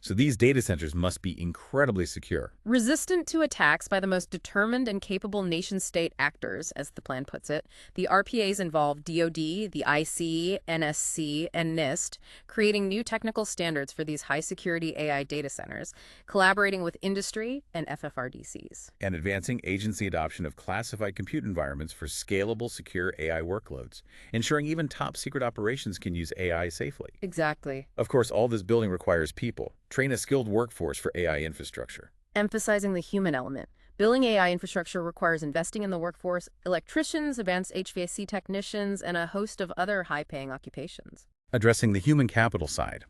So these data centers must be incredibly secure. Resistant to attacks by the most determined and capable nation-state actors, as the plan puts it, the RPAs involve DoD, the IC, NSC, and NIST, creating new technical standards for these high-security AI data centers, collaborating with industry and FFRDCs. And advancing agency adoption of classified compute environments for scalable, secure AI workloads, ensuring even top-secret operations can use AI safely. Exactly. Of course, all this building requires people. Train a skilled workforce for AI infrastructure. Emphasizing the human element. Building AI infrastructure requires investing in the workforce, electricians, advanced HVAC technicians, and a host of other high-paying occupations. Addressing the human capital side.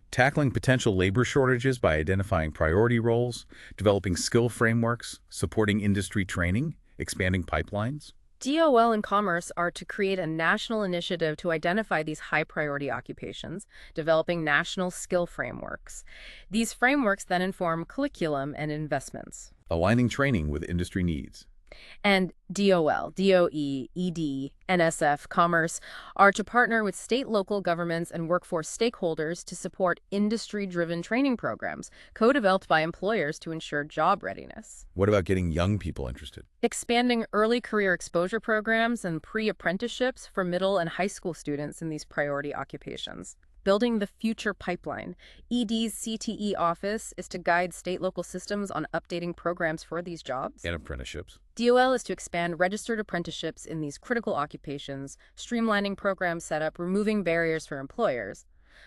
Tackling potential labor shortages by identifying priority roles, developing skill frameworks, supporting industry training, expanding pipelines. DOL and Commerce are to create a national initiative to identify these high-priority occupations, developing national skill frameworks. These frameworks then inform curriculum and investments. Aligning training with industry needs. And DOL, DOE, ED, NSF, Commerce are to partner with state, local governments, and workforce stakeholders to support industry-driven training programs, co-developed by employers to ensure job readiness. What about getting young people interested? Expanding early career exposure programs and pre-apprenticeships for middle and high school students in these priority occupations. Building the future pipeline. ED's CTE office is to guide state-local systems on updating programs for these jobs. And apprenticeships. DOL is to expand registered apprenticeships in these critical occupations, streamlining program setup, removing barriers for employers.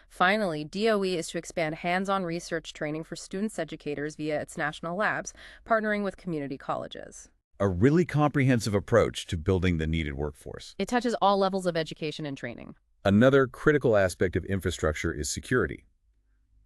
Finally, DOE is to expand hands-on research training for students educators via its national labs, partnering with community colleges. A really comprehensive approach to building the needed workforce. It touches all levels of education and training. Another critical aspect of infrastructure is security.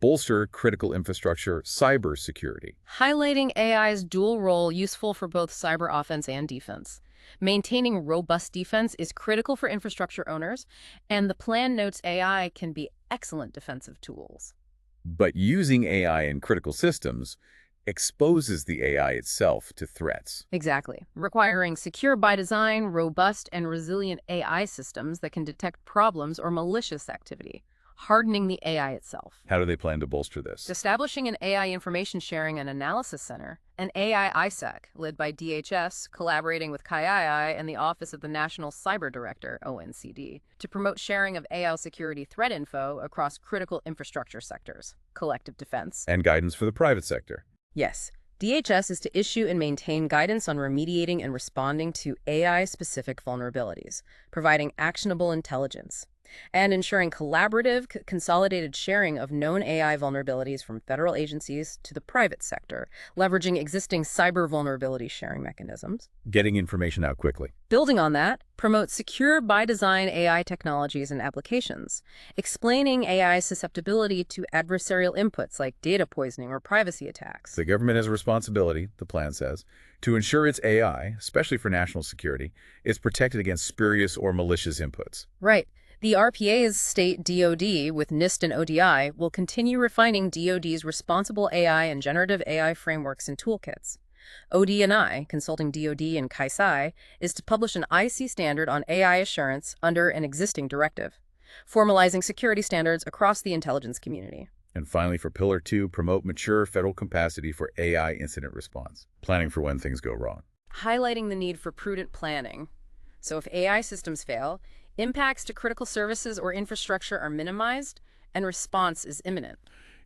Bolster critical infrastructure cybersecurity. Highlighting AI's dual role useful for both cyber offense and defense. Maintaining robust defense is critical for infrastructure owners, and the plan notes AI can be excellent defensive tools. But using AI in critical systems exposes the AI itself to threats. Exactly. Requiring secure by design, robust, and resilient AI systems that can detect problems or malicious activity. Hardening the AI itself. How do they plan to bolster this? Establishing an AI Information Sharing and Analysis Center, an AI ISAC, led by DHS, collaborating with CAII and the Office of the National Cyber Director, ONCD, to promote sharing of AI security threat info across critical infrastructure sectors, collective defense. And guidance for the private sector. Yes. DHS is to issue and maintain guidance on remediating and responding to AI-specific vulnerabilities, providing actionable intelligence, and ensuring collaborative, consolidated sharing of known AI vulnerabilities from federal agencies to the private sector, leveraging existing cyber vulnerability sharing mechanisms. Getting information out quickly. Building on that, promote secure by design AI technologies and applications, explaining AI's susceptibility to adversarial inputs like data poisoning or privacy attacks. The government has a responsibility, the plan says, to ensure its AI, especially for national security, is protected against spurious or malicious inputs. Right. The RPA's state DoD, with NIST and ODI, will continue refining DoD's responsible AI and generative AI frameworks and toolkits. OD&I, consulting DoD and CAISI, is to publish an IC standard on AI assurance under an existing directive, formalizing security standards across the intelligence community. And finally, for Pillar 2, promote mature federal capacity for AI incident response, planning for when things go wrong. Highlighting the need for prudent planning. So if AI systems fail, impacts to critical services or infrastructure are minimized, and response is imminent.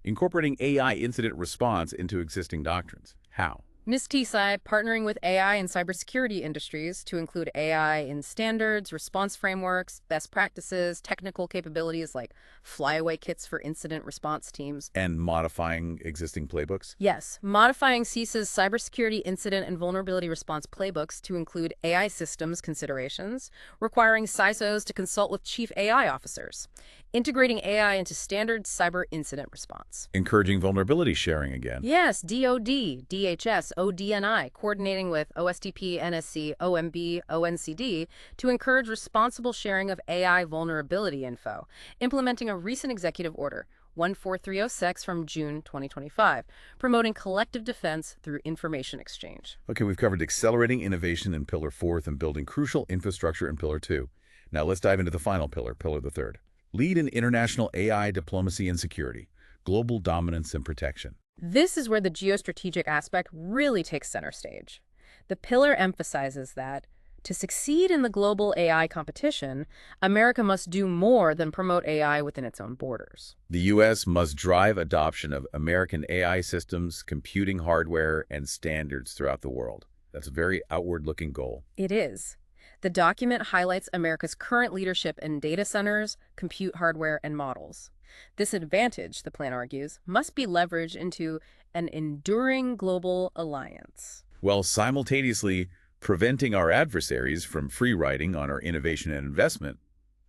Incorporating AI incident response into existing doctrines. How? NIST-TSI partnering with AI and cybersecurity industries to include AI in standards, response frameworks, best practices, technical capabilities like flyaway kits for incident response teams. And modifying existing playbooks? Yes, modifying CISA's cybersecurity incident and vulnerability response playbooks to include AI systems considerations, requiring CISOs to consult with chief AI officers. Integrating AI into standard cyber incident response. Encouraging vulnerability sharing again. Yes, DoD, DHS, OD&I, coordinating with OSTP, NSC, OMB, ONCD to encourage responsible sharing of AI vulnerability info. Implementing a recent executive order, 14306 from June 2025, promoting collective defense through information exchange. Okay, we've covered accelerating innovation in Pillar 4 and building crucial infrastructure in Pillar 2. Now let's dive into the final pillar, Pillar the 3rd. Lead in international AI diplomacy and security. global dominance and protection. This is where the geostrategic aspect really takes center stage. The pillar emphasizes that to succeed in the global AI competition, America must do more than promote AI within its own borders. The U.S. must drive adoption of American AI systems, computing hardware, and standards throughout the world. That's a very outward-looking goal. It is. The document highlights America's current leadership in data centers, compute hardware, and models. This advantage, the plan argues, must be leveraged into an enduring global alliance. While simultaneously preventing our adversaries from free-riding on our innovation and investment,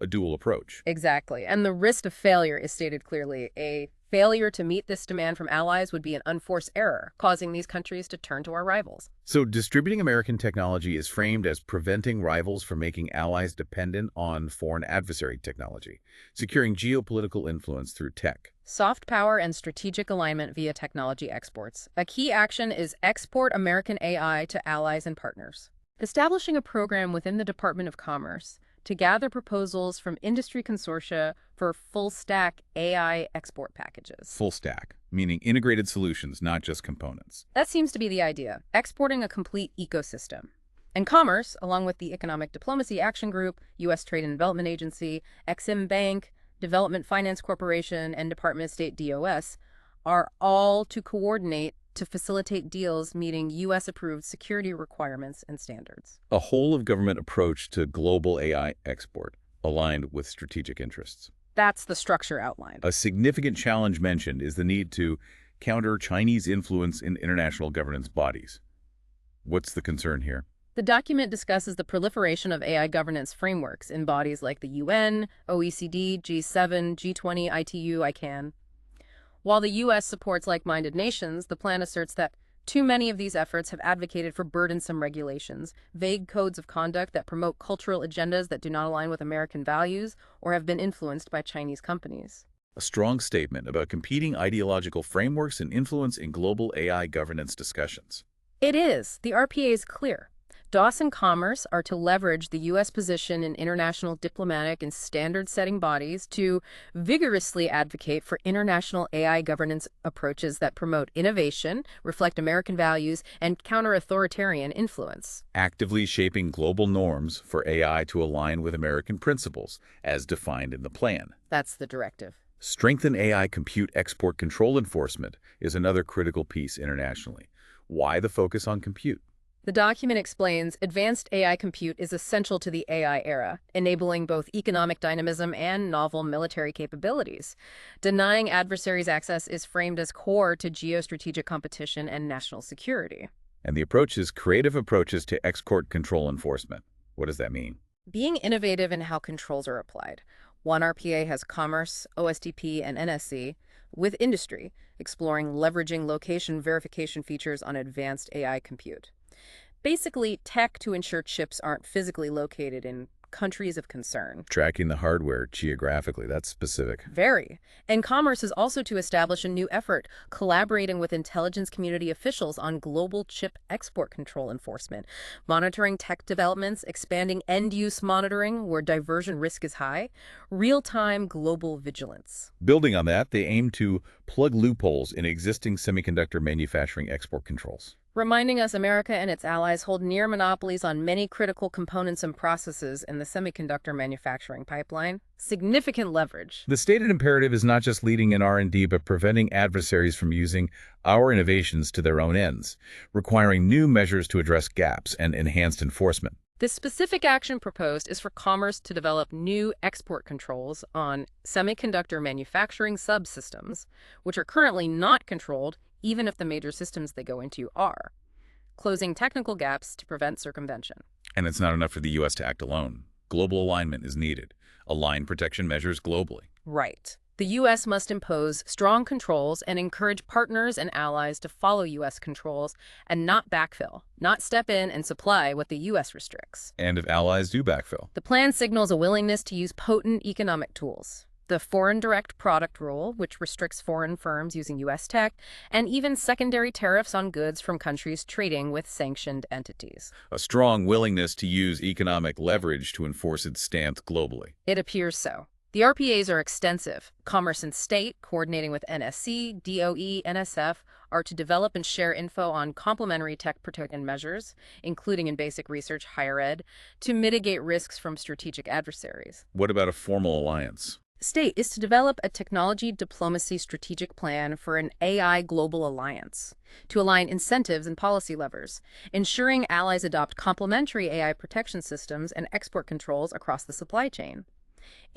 a dual approach. Exactly. And the risk of failure is stated clearly. A failure to meet this demand from allies would be an unforced error, causing these countries to turn to our rivals. So distributing American technology is framed as preventing rivals from making allies dependent on foreign adversary technology, securing geopolitical influence through tech. Soft power and strategic alignment via technology exports. A key action is export American AI to allies and partners. Establishing a program within the Department of Commerce to gather proposals from industry consortia for full-stack AI export packages. Full stack, meaning integrated solutions, not just components. That seems to be the idea, exporting a complete ecosystem. And Commerce, along with the Economic Diplomacy Action Group, U.S. Trade and Development Agency, Exim Bank, Development Finance Corporation, and Department of State DOS, are all to coordinate to facilitate deals meeting U.S.-approved security requirements and standards. A whole-of-government approach to global AI export, aligned with strategic interests. That's the structure outlined. A significant challenge mentioned is the need to counter Chinese influence in international governance bodies. What's the concern here? The document discusses the proliferation of AI governance frameworks in bodies like the UN, OECD, G7, G20, ITU, ICANN. While the U.S. supports like-minded nations, the plan asserts that too many of these efforts have advocated for burdensome regulations, vague codes of conduct that promote cultural agendas that do not align with American values or have been influenced by Chinese companies. A strong statement about competing ideological frameworks and influence in global AI governance discussions. It is. The RPA is clear. DOS and Commerce are to leverage the U.S. position in international diplomatic and standard-setting bodies to vigorously advocate for international AI governance approaches that promote innovation, reflect American values, and counter authoritarian influence. Actively shaping global norms for AI to align with American principles, as defined in the plan. That's the directive. Strengthen AI compute export control enforcement is another critical piece internationally. Why the focus on compute? The document explains advanced AI compute is essential to the AI era, enabling both economic dynamism and novel military capabilities. Denying adversaries access is framed as core to geostrategic competition and national security. And the approach is creative approaches to export control enforcement. What does that mean? Being innovative in how controls are applied. One RPA has Commerce, OSTP, and NSC, with industry, exploring leveraging location verification features on advanced AI compute. Basically, tech to ensure chips aren't physically located in countries of concern. Tracking the hardware geographically, that's specific. Very. And Commerce is also to establish a new effort, collaborating with intelligence community officials on global chip export control enforcement, monitoring tech developments, expanding end-use monitoring where diversion risk is high, real-time global vigilance. Building on that, they aim to plug loopholes in existing semiconductor manufacturing export controls. Reminding us America and its allies hold near monopolies on many critical components and processes in the semiconductor manufacturing pipeline. Significant leverage. The stated imperative is not just leading in R&D, but preventing adversaries from using our innovations to their own ends, requiring new measures to address gaps and enhanced enforcement. The specific action proposed is for Commerce to develop new export controls on semiconductor manufacturing subsystems, which are currently not controlled even if the major systems they go into are, closing technical gaps to prevent circumvention. And it's not enough for the U.S. to act alone. Global alignment is needed. Align protection measures globally. Right. The U.S. must impose strong controls and encourage partners and allies to follow U.S. controls and not backfill, not step in and supply what the U.S. restricts. And if allies do backfill? The plan signals a willingness to use potent economic tools. The foreign direct product rule, which restricts foreign firms using U.S. tech, and even secondary tariffs on goods from countries trading with sanctioned entities. A strong willingness to use economic leverage to enforce its stance globally. It appears so. The RPAs are extensive. Commerce and State, coordinating with NSC, DOE, NSF, are to develop and share info on complementary tech protection measures, including in basic research, higher ed, to mitigate risks from strategic adversaries. What about a formal alliance? State is to develop a technology diplomacy strategic plan for an AI global alliance to align incentives and policy levers, ensuring allies adopt complementary AI protection systems and export controls across the supply chain,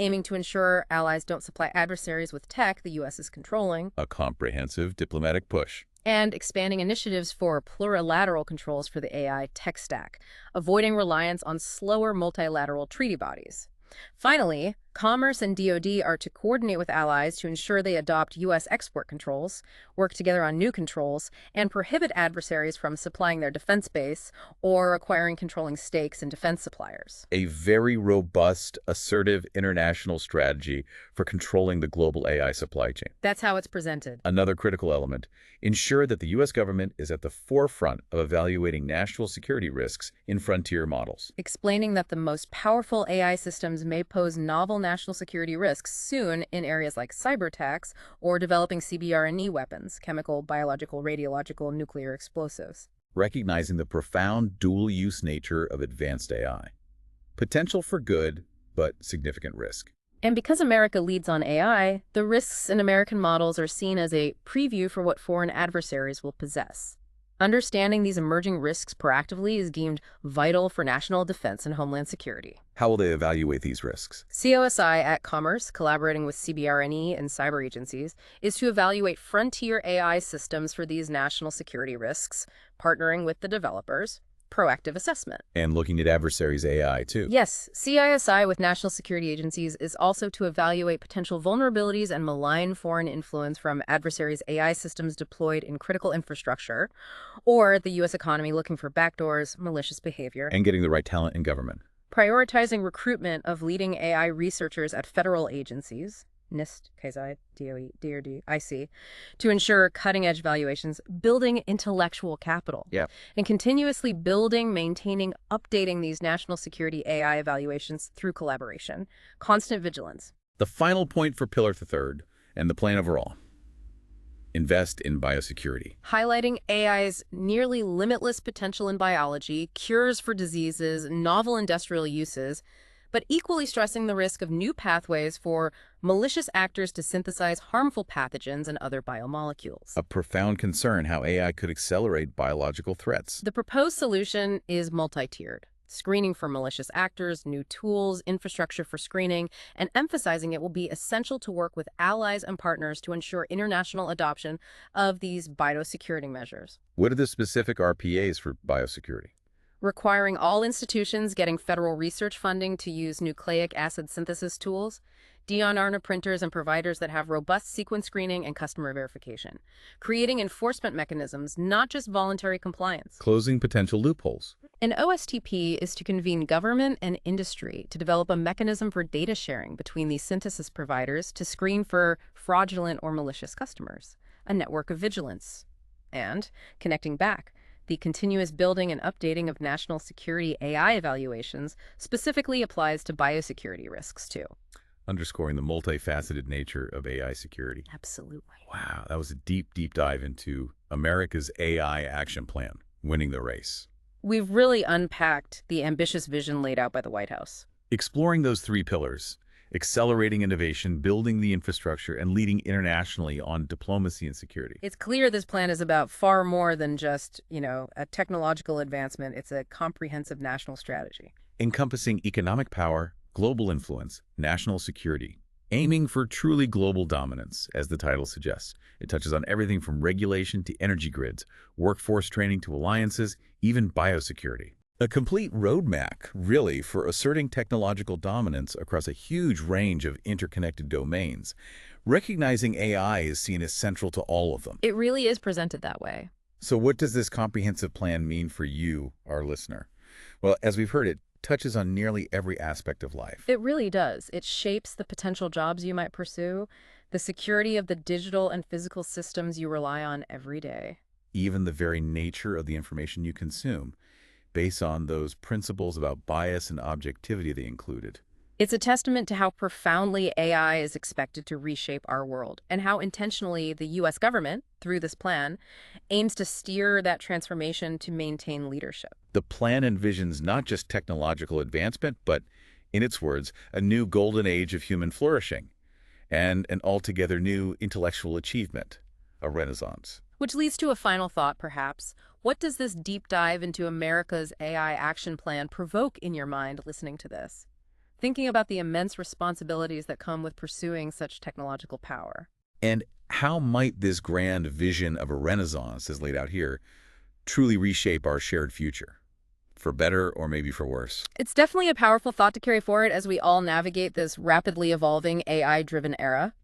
aiming to ensure allies don't supply adversaries with tech the U.S. is controlling, A comprehensive diplomatic push. and expanding initiatives for plurilateral controls for the AI tech stack, avoiding reliance on slower multilateral treaty bodies. Finally, Commerce and DoD are to coordinate with allies to ensure they adopt U.S. export controls, work together on new controls, and prohibit adversaries from supplying their defense base or acquiring controlling stakes in defense suppliers. A very robust, assertive international strategy for controlling the global AI supply chain. That's how it's presented. Another critical element, ensure that the U.S. government is at the forefront of evaluating national security risks in frontier models. Explaining that the most powerful AI systems may pose novel national security risks soon in areas like cyber attacks or developing CBRNE weapons, chemical, biological, radiological, nuclear explosives. Recognizing the profound dual-use nature of advanced AI. Potential for good, but significant risk. And because America leads on AI, the risks in American models are seen as a preview for what foreign adversaries will possess. Understanding these emerging risks proactively is deemed vital for national defense and homeland security. How will they evaluate these risks? COSI at Commerce, collaborating with CBRNE and cyber agencies, is to evaluate frontier AI systems for these national security risks, partnering with the developers. Proactive assessment. And looking at adversaries' AI, too. Yes, CISI with national security agencies is also to evaluate potential vulnerabilities and malign foreign influence from adversaries' AI systems deployed in critical infrastructure, or the U.S. economy looking for backdoors, malicious behavior. And getting the right talent in government. Prioritizing recruitment of leading AI researchers at federal agencies, NIST, KSI, DOE, DRD, IC, to ensure cutting-edge valuations, building intellectual capital, and continuously building, maintaining, updating these national security AI evaluations through collaboration, constant vigilance. The final point for Pillar Third, and the plan overall. Invest in biosecurity. Highlighting AI's nearly limitless potential in biology, cures for diseases, novel industrial uses, but equally stressing the risk of new pathways for malicious actors to synthesize harmful pathogens and other biomolecules. A profound concern how AI could accelerate biological threats. The proposed solution is multi-tiered. Screening for malicious actors, new tools, infrastructure for screening, and emphasizing it will be essential to work with allies and partners to ensure international adoption of these biosecurity measures. What are the specific RPAs for biosecurity? Requiring all institutions getting federal research funding to use nucleic acid synthesis tools, d-RNA printers and providers that have robust sequence screening and customer verification, creating enforcement mechanisms, not just voluntary compliance. Closing potential loopholes. An OSTP is to convene government and industry to develop a mechanism for data sharing between these synthesis providers to screen for fraudulent or malicious customers, a network of vigilance, and connecting back. The continuous building and updating of national security AI evaluations specifically applies to biosecurity risks, too. Underscoring the multifaceted nature of AI security. Absolutely. Wow, that was a deep, deep dive into America's AI action plan, winning the race. We've really unpacked the ambitious vision laid out by the White House. Exploring those three pillars, accelerating innovation, building the infrastructure, and leading internationally on diplomacy and security. It's clear this plan is about far more than just, a technological advancement. It's a comprehensive national strategy. Encompassing economic power, global influence, national security, aiming for truly global dominance, as the title suggests. It touches on everything from regulation to energy grids, workforce training to alliances, even biosecurity. A complete roadmap, really, for asserting technological dominance across a huge range of interconnected domains. Recognizing AI is seen as central to all of them. It really is presented that way. So what does this comprehensive plan mean for you, our listener? Well, as we've heard, it touches on nearly every aspect of life. It really does. It shapes the potential jobs you might pursue, the security of the digital and physical systems you rely on every day. Even the very nature of the information you consume, based on those principles about bias and objectivity they included. It's a testament to how profoundly AI is expected to reshape our world and how intentionally the U.S. government, through this plan, aims to steer that transformation to maintain leadership. The plan envisions not just technological advancement, but, in its words, a new golden age of human flourishing and an altogether new intellectual achievement, a renaissance. Which leads to a final thought, perhaps. What does this deep dive into America's AI action plan provoke in your mind listening to this? Thinking about the immense responsibilities that come with pursuing such technological power. And how might this grand vision of a renaissance, as laid out here, truly reshape our shared future? For better or maybe for worse? It's definitely a powerful thought to carry forward as we all navigate this rapidly evolving AI-driven era.